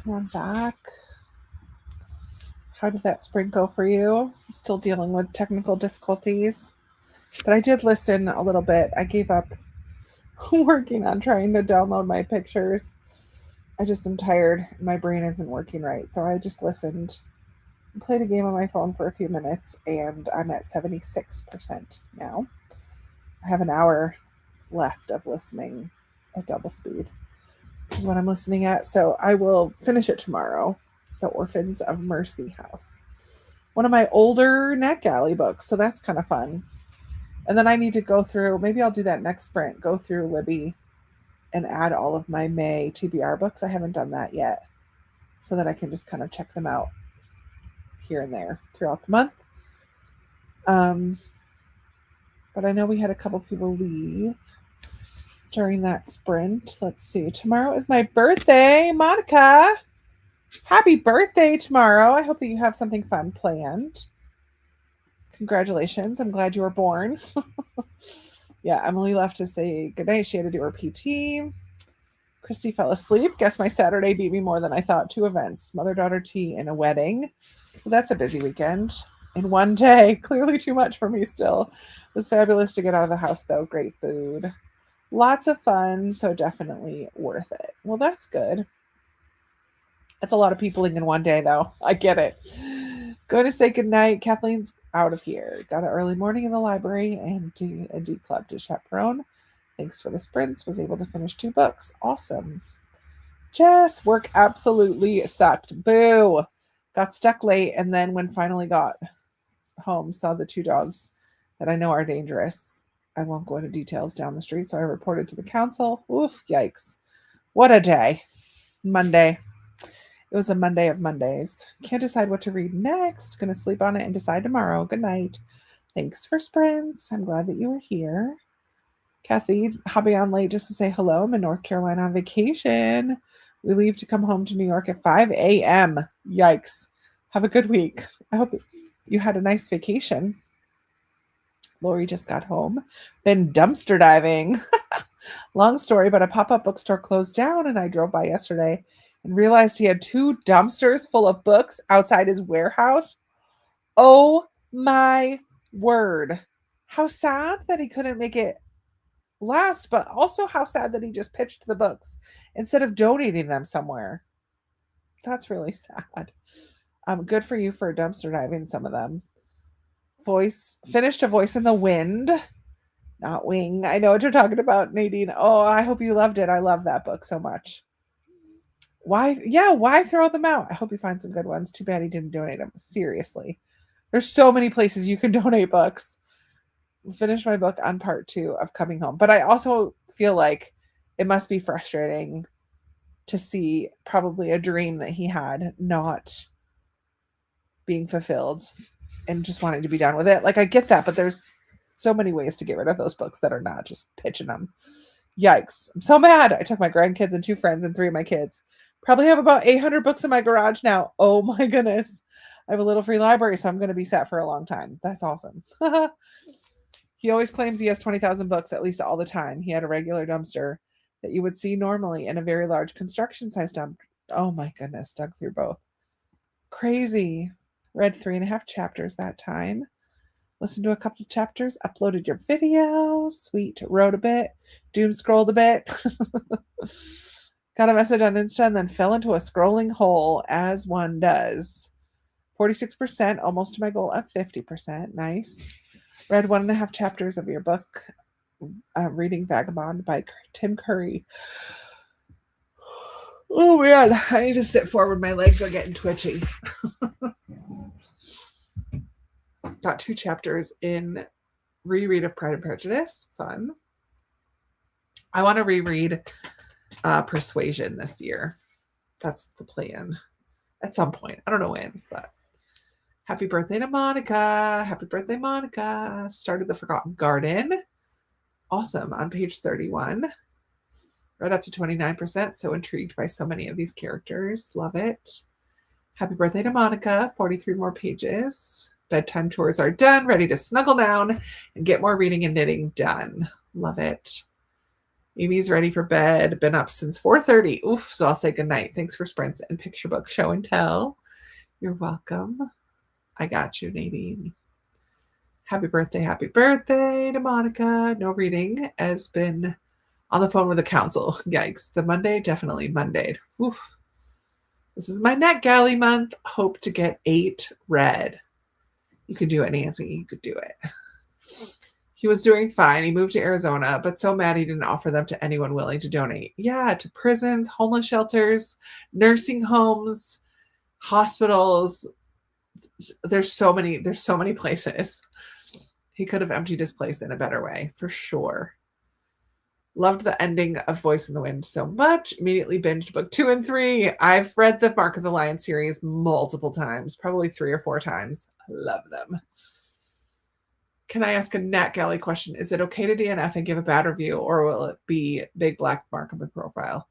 Come on back. How did that sprint go for you? I'm still dealing with technical difficulties. But I did listen a little bit. I gave up working on trying to download my pictures. I just am tired. My brain isn't working right. So I just listened and played a game on my phone for a few minutes, and I'm at 76% now. I have an hour left of listening at double speed, which is what I'm listening at. So I will finish it tomorrow. The Orphans of Mercy House. One of my older NetGalley books. So that's kind of fun. And then I need to go through, maybe I'll do that next sprint, go through Libby and add all of my May TBR books. I haven't done that yet, so that I can just kind of check them out here and there throughout the month. But I know we had a couple people leave during that sprint. Let's see. Tomorrow is my birthday, Monica. Happy birthday tomorrow. I hope that you have something fun planned. Congratulations. I'm glad you were born. Yeah, Emily left to say goodnight. She had to do her PT. Christy fell asleep. Guess my Saturday beat me more than I thought. 2 events, mother-daughter tea and a wedding. Well, that's a busy weekend in one day. Clearly too much for me still. It was fabulous to get out of the house, though. Great food. Lots of fun, so definitely worth it. Well, that's good. That's a lot of peopling in one day, though. I get it. Going to say goodnight. Kathleen's out of here. Got an early morning in the library and do a D club to chaperone. Thanks for the sprints. Was able to finish 2 books. Awesome. Jess, work absolutely sucked. Boo. Got stuck late, and then when finally got home, saw the 2 dogs that I know are dangerous. I won't go into details down the street, so I reported to the council. Oof, yikes. What a day. Monday. It was a Monday of Mondays. Can't decide what to read next. Gonna sleep on it and decide tomorrow. Good night. Thanks for sprints. I'm glad that you were here. Kathy, hopping on late just to say hello. I'm in North Carolina on vacation. We leave to come home to New York at 5 a.m. Yikes. Have a good week. I hope you had a nice vacation. Lori just got home. Been dumpster diving. Long story, but a pop-up bookstore closed down, and I drove by yesterday and realized he had 2 dumpsters full of books outside his warehouse. Oh my word. How sad that he couldn't make it last, but also how sad that he just pitched the books instead of donating them somewhere. That's really sad. Good for you for dumpster diving some of them. Finished A Voice in the Wind. Not Wing. I know what you're talking about, Nadine. Oh, I hope you loved it. I love that book so much. Why throw them out? I hope you find some good ones. Too bad he didn't donate them. Seriously. There's so many places you can donate books. Finish my book on part 2 of Coming Home. But I also feel like it must be frustrating to see probably a dream that he had not being fulfilled and just wanting to be done with it. Like, I get that, but there's so many ways to get rid of those books that are not just pitching them. Yikes. I'm so mad. I took my grandkids and 2 friends and 3 of my kids. Probably have about 800 books in my garage now. Oh my goodness. I have a little free library, so I'm going to be set for a long time. That's awesome. He always claims he has 20,000 books, at least all the time. He had a regular dumpster that you would see normally and a very large construction-sized dump. Oh my goodness. Dug through both. Crazy. Read 3.5 chapters that time. Listened to a couple of chapters. Uploaded your video. Sweet. Wrote a bit. Doom scrolled a bit. Got a message on Insta and then fell into a scrolling hole, as one does. 46%, almost to my goal of 50%. Nice. Read 1.5 chapters of your book, Reading Vagabond by Tim Curry. Oh man, I need to sit forward. My legs are getting twitchy. Got 2 chapters in reread of Pride and Prejudice. Fun. I want to reread Persuasion this year. That's the plan. At some point. I don't know when, but happy birthday to Monica. Happy birthday, Monica. Started The Forgotten Garden. Awesome. On page 31. Read up to 29%. So intrigued by so many of these characters. Love it. Happy birthday to Monica. 43 more pages. Bedtime chores are done. Ready to snuggle down and get more reading and knitting done. Love it. Amy's ready for bed. Been up since 4:30. Oof. So I'll say goodnight. Thanks for sprints and picture book show and tell. You're welcome. I got you, Nadine. Happy birthday to Monica. No reading. Has been on the phone with the council. Yikes. The Monday definitely Mondayed. Oof. This is my NetGalley month. Hope to get 8 read. You could do it, Nancy. You could do it. He was doing fine. He moved to Arizona, but so mad he didn't offer them to anyone willing to donate. Yeah, to prisons, homeless shelters, nursing homes, hospitals. There's so many places. He could have emptied his place in a better way, for sure. Loved the ending of Voice in the Wind so much. Immediately binged book 2 and 3. I've read the Mark of the Lion series multiple times, probably 3 or 4 times. Love them. Can I ask a NetGalley question? Is it okay to DNF and give a bad review, or will it be big black mark on my profile?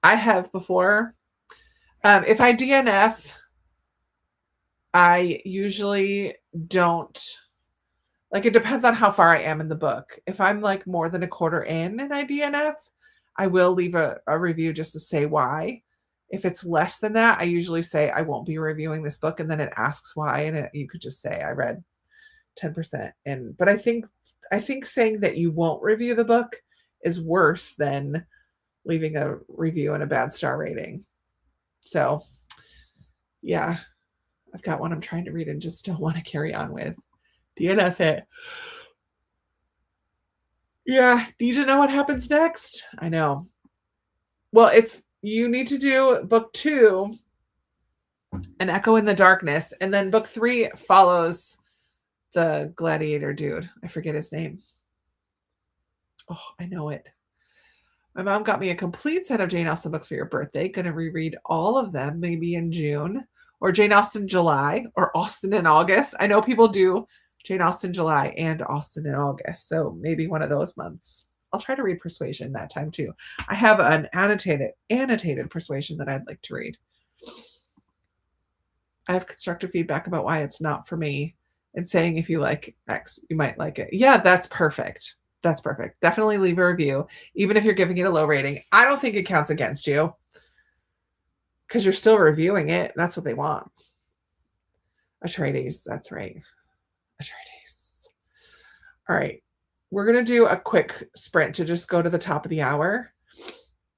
I have before. If I DNF, I usually don't. Like, it depends on how far I am in the book. If I'm like more than a quarter in and I DNF, I will leave a review just to say why. If it's less than that, I usually say I won't be reviewing this book, and then it asks why, and you could just say I read 10%. But I think saying that you won't review the book is worse than leaving a review and a bad star rating. So yeah, I've got one I'm trying to read and just don't want to carry on with. DNF it. Yeah, need to know what happens next? I know. Well, you need to do book 2, An Echo in the Darkness, and then book 3 follows the gladiator dude. I forget his name. Oh, I know it. My mom got me a complete set of Jane Austen books for your birthday. Gonna reread all of them, maybe in June, or Jane Austen July, or Austen in August. I know people do Jane Austen July and Austen in August, so maybe one of those months. I'll try to read Persuasion that time too. I have an annotated Persuasion that I'd like to read. I have constructive feedback about why it's not for me, and saying if you like X, you might like it. Yeah, that's perfect. That's perfect. Definitely leave a review, even if you're giving it a low rating. I don't think it counts against you because you're still reviewing it. That's what they want. Atreides. That's right. Atreides. All right. We're going to do a quick sprint to just go to the top of the hour,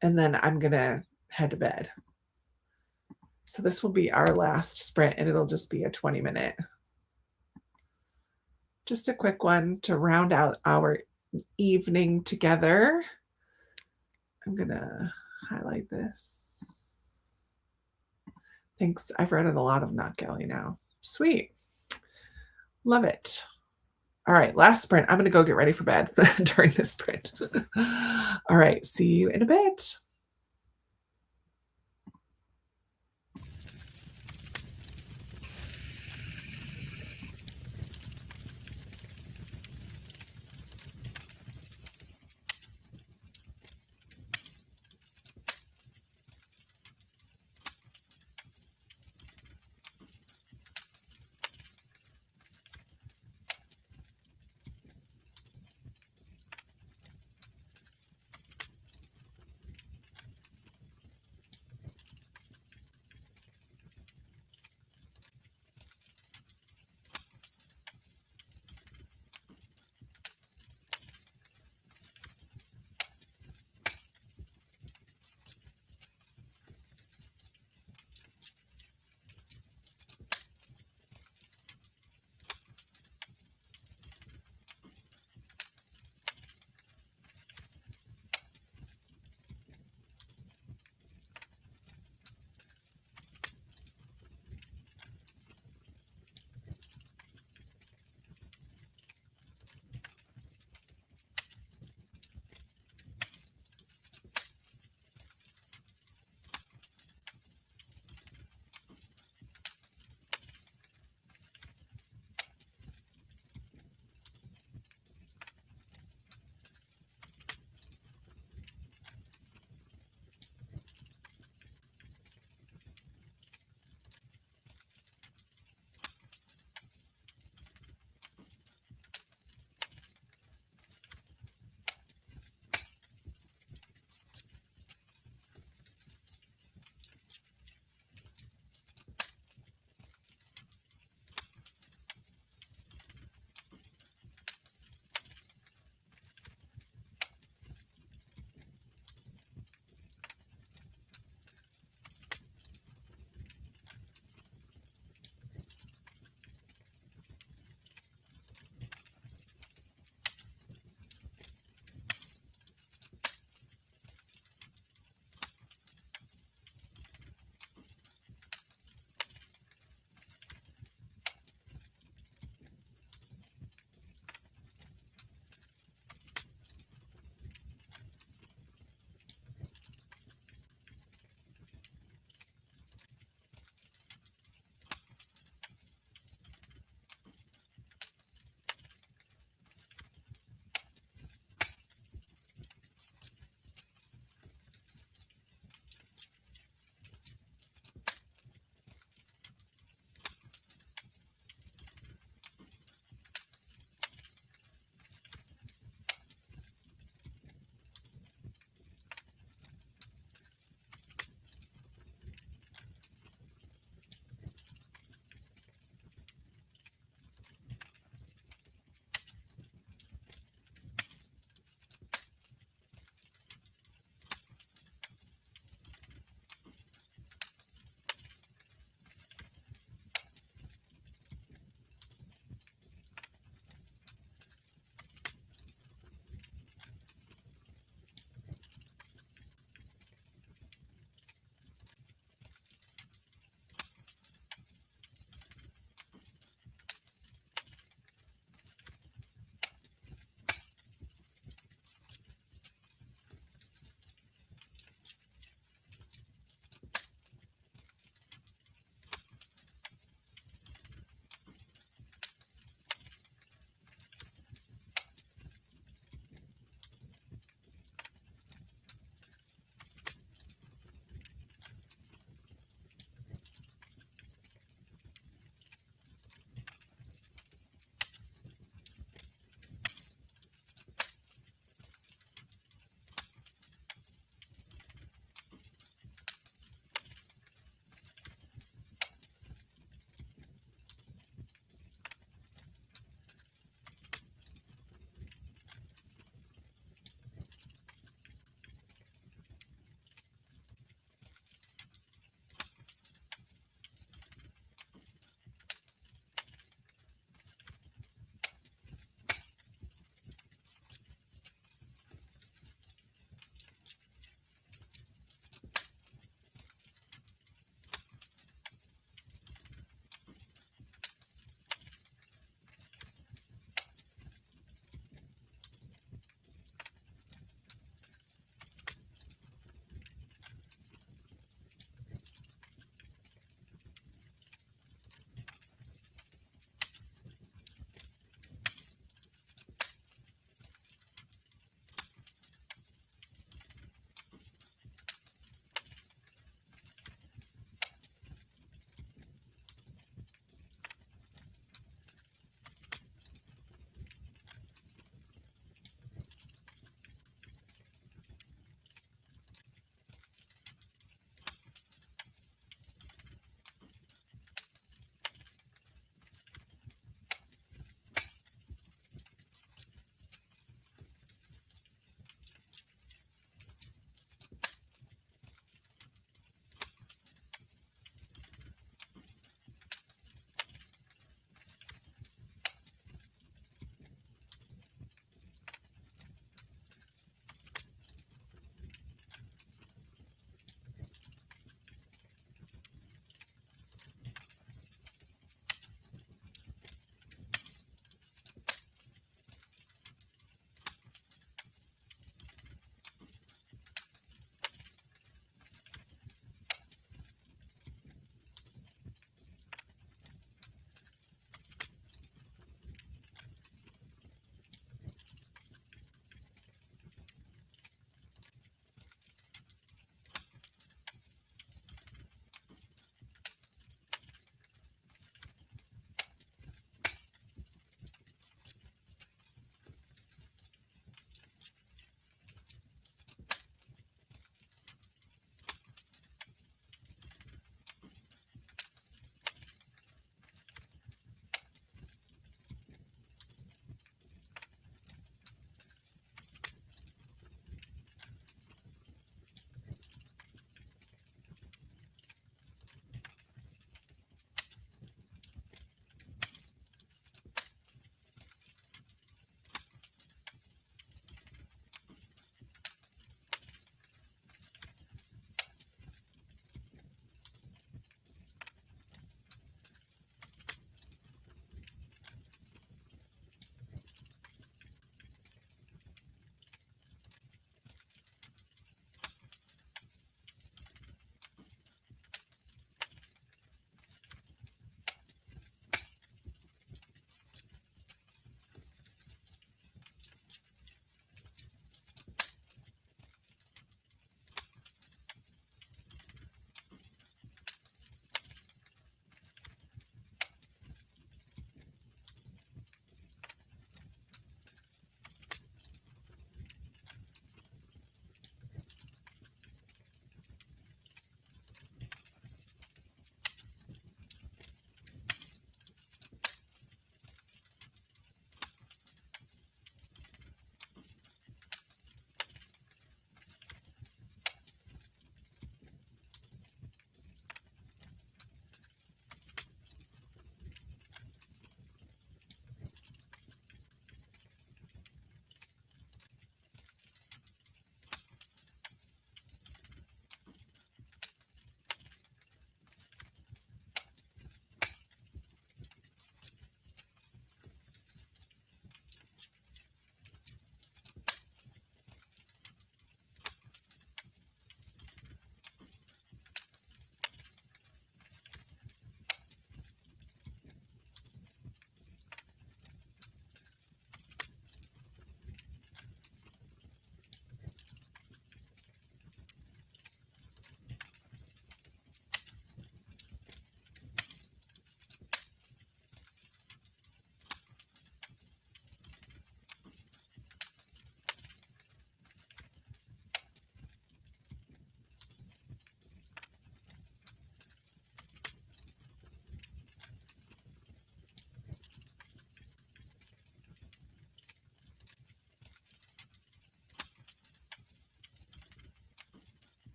and then I'm going to head to bed. So this will be our last sprint, and it'll just be a 20-minute. Just a quick one to round out our evening together. I'm going to highlight this. Thanks. I've read it a lot of NetGalley now. Sweet. Love it. All right, last sprint. I'm going to go get ready for bed during this sprint. All right, see you in a bit.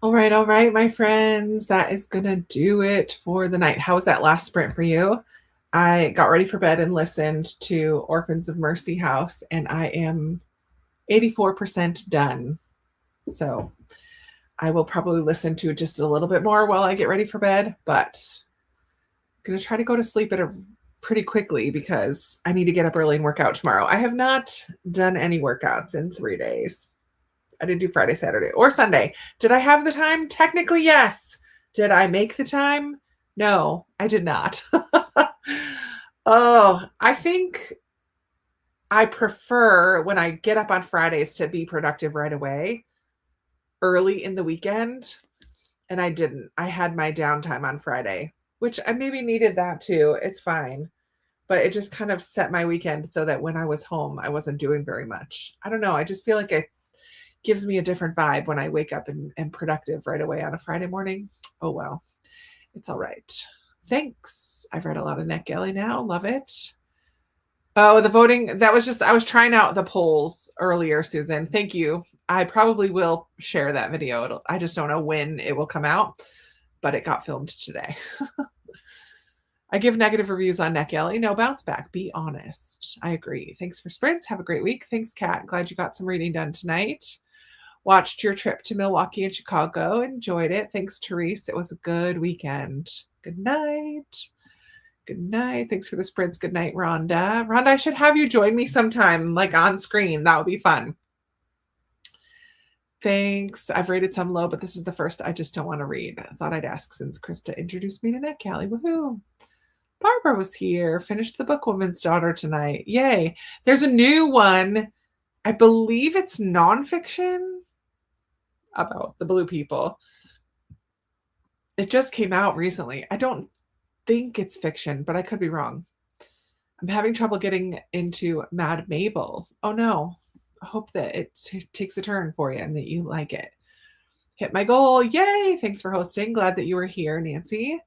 All right, my friends. That is going to do it for the night. How was that last sprint for you? I got ready for bed and listened to Orphans of Mercy House, and I am 84% done. So I will probably listen to just a little bit more while I get ready for bed, but I'm going to try to go to sleep pretty quickly because I need to get up early and work out tomorrow. I have not done any workouts in 3 days. I didn't do Friday, Saturday, or Sunday. Did I have the time? Technically, yes. Did I make the time? No, I did not. Oh, I think I prefer when I get up on Fridays to be productive right away, early in the weekend. And I didn't. I had my downtime on Friday, which I maybe needed that too. It's fine. But it just kind of set my weekend so that when I was home, I wasn't doing very much. I don't know. I just feel like it gives me a different vibe when I wake up and productive right away on a Friday morning. Oh, well, it's all right. Thanks. I've read a lot of NetGalley now. Love it. Oh, the voting. That was just, I was trying out the polls earlier, Susan. Thank you. I probably will share that video. I just don't know when it will come out, but it got filmed today. I give negative reviews on NetGalley. No bounce back. Be honest. I agree. Thanks for sprints. Have a great week. Thanks, Kat. Glad you got some reading done tonight. Watched your trip to Milwaukee and Chicago. Enjoyed it. Thanks, Therese. It was a good weekend. Good night. Good night. Thanks for the sprints. Good night, Rhonda. Rhonda, I should have you join me sometime, like on screen. That would be fun. Thanks. I've rated some low, but this is the first I just don't want to read. I thought I'd ask since Krista introduced me to NetGalley. Woohoo. Barbara was here. Finished The Bookwoman's Daughter tonight. Yay. There's a new one. I believe it's nonfiction about the blue people. It just came out recently. I don't think it's fiction, but I could be wrong. I'm having trouble getting into Mad Mabel. Oh no. I hope that it takes a turn for you and that you like it. Hit my goal. Yay. Thanks for hosting. Glad that you were here, Nancy.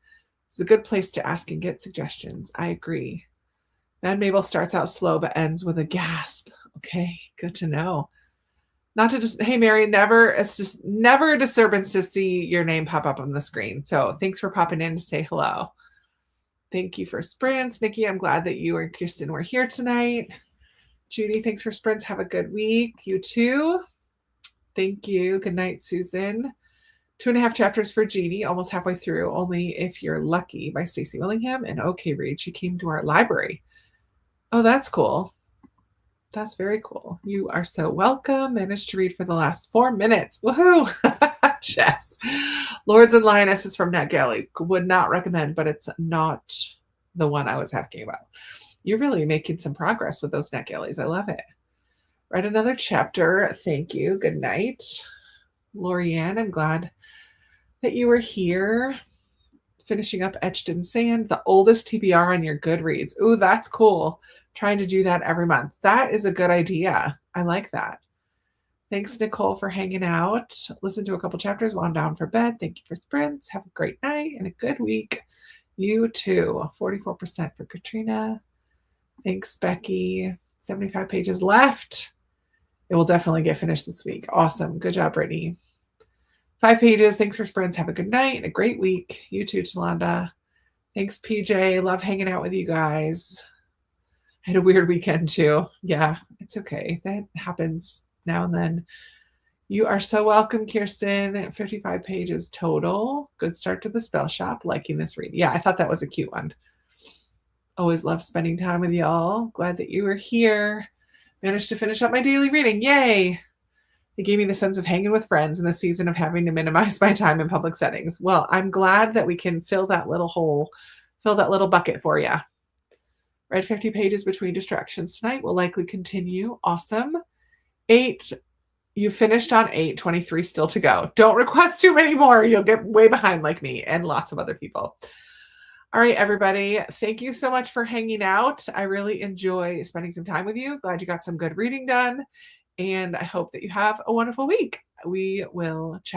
It's a good place to ask and get suggestions. I agree. Mad Mabel starts out slow but ends with a gasp. Okay, good to know. Not to just, hey, Mary, it's just never a disturbance to see your name pop up on the screen. So thanks for popping in to say hello. Thank you for sprints. Nikki, I'm glad that you and Kirsten were here tonight. Judy, thanks for sprints. Have a good week. You too. Thank you. Good night, Susan. 2.5 chapters for Jeannie, almost halfway through, Only If You're Lucky by Stacey Willingham. And okay, Read, she came to our library. Oh, that's cool. That's very cool. You are so welcome. Managed to read for the last 4 minutes. Woohoo! Jess. Lords and Lionesses from NetGalley. Would not recommend, but it's not the one I was asking about. You're really making some progress with those NetGalleys. I love it. Read another chapter. Thank you. Good night. Lorianne, I'm glad that you were here. Finishing up Etched in Sand, the oldest TBR on your Goodreads. Ooh, that's cool. Trying to do that every month. That is a good idea. I like that. Thanks, Nicole, for hanging out. Listen to a couple chapters while I'm down for bed. Thank you for sprints. Have a great night and a good week. You too. 44% for Katrina. Thanks, Becky. 75 pages left. It will definitely get finished this week. Awesome. Good job, Brittany. 5 pages. Thanks for sprints. Have a good night and a great week. You too, Talanda. Thanks, PJ. Love hanging out with you guys. I had a weird weekend too. Yeah, it's okay. That happens now and then. You are so welcome, Kirsten. 55 pages total. Good start to the spell shop. Liking this read. Yeah, I thought that was a cute one. Always love spending time with y'all. Glad that you were here. Managed to finish up my daily reading. Yay! It gave me the sense of hanging with friends in the season of having to minimize my time in public settings. Well, I'm glad that we can fill that little hole, fill that little bucket for you. Read 50 pages between distractions tonight. Will likely continue. Awesome. 8. You finished on 8. 23 still to go. Don't request too many more. You'll get way behind like me and lots of other people. All right, everybody. Thank you so much for hanging out. I really enjoy spending some time with you. Glad you got some good reading done. And I hope that you have a wonderful week. We will chat.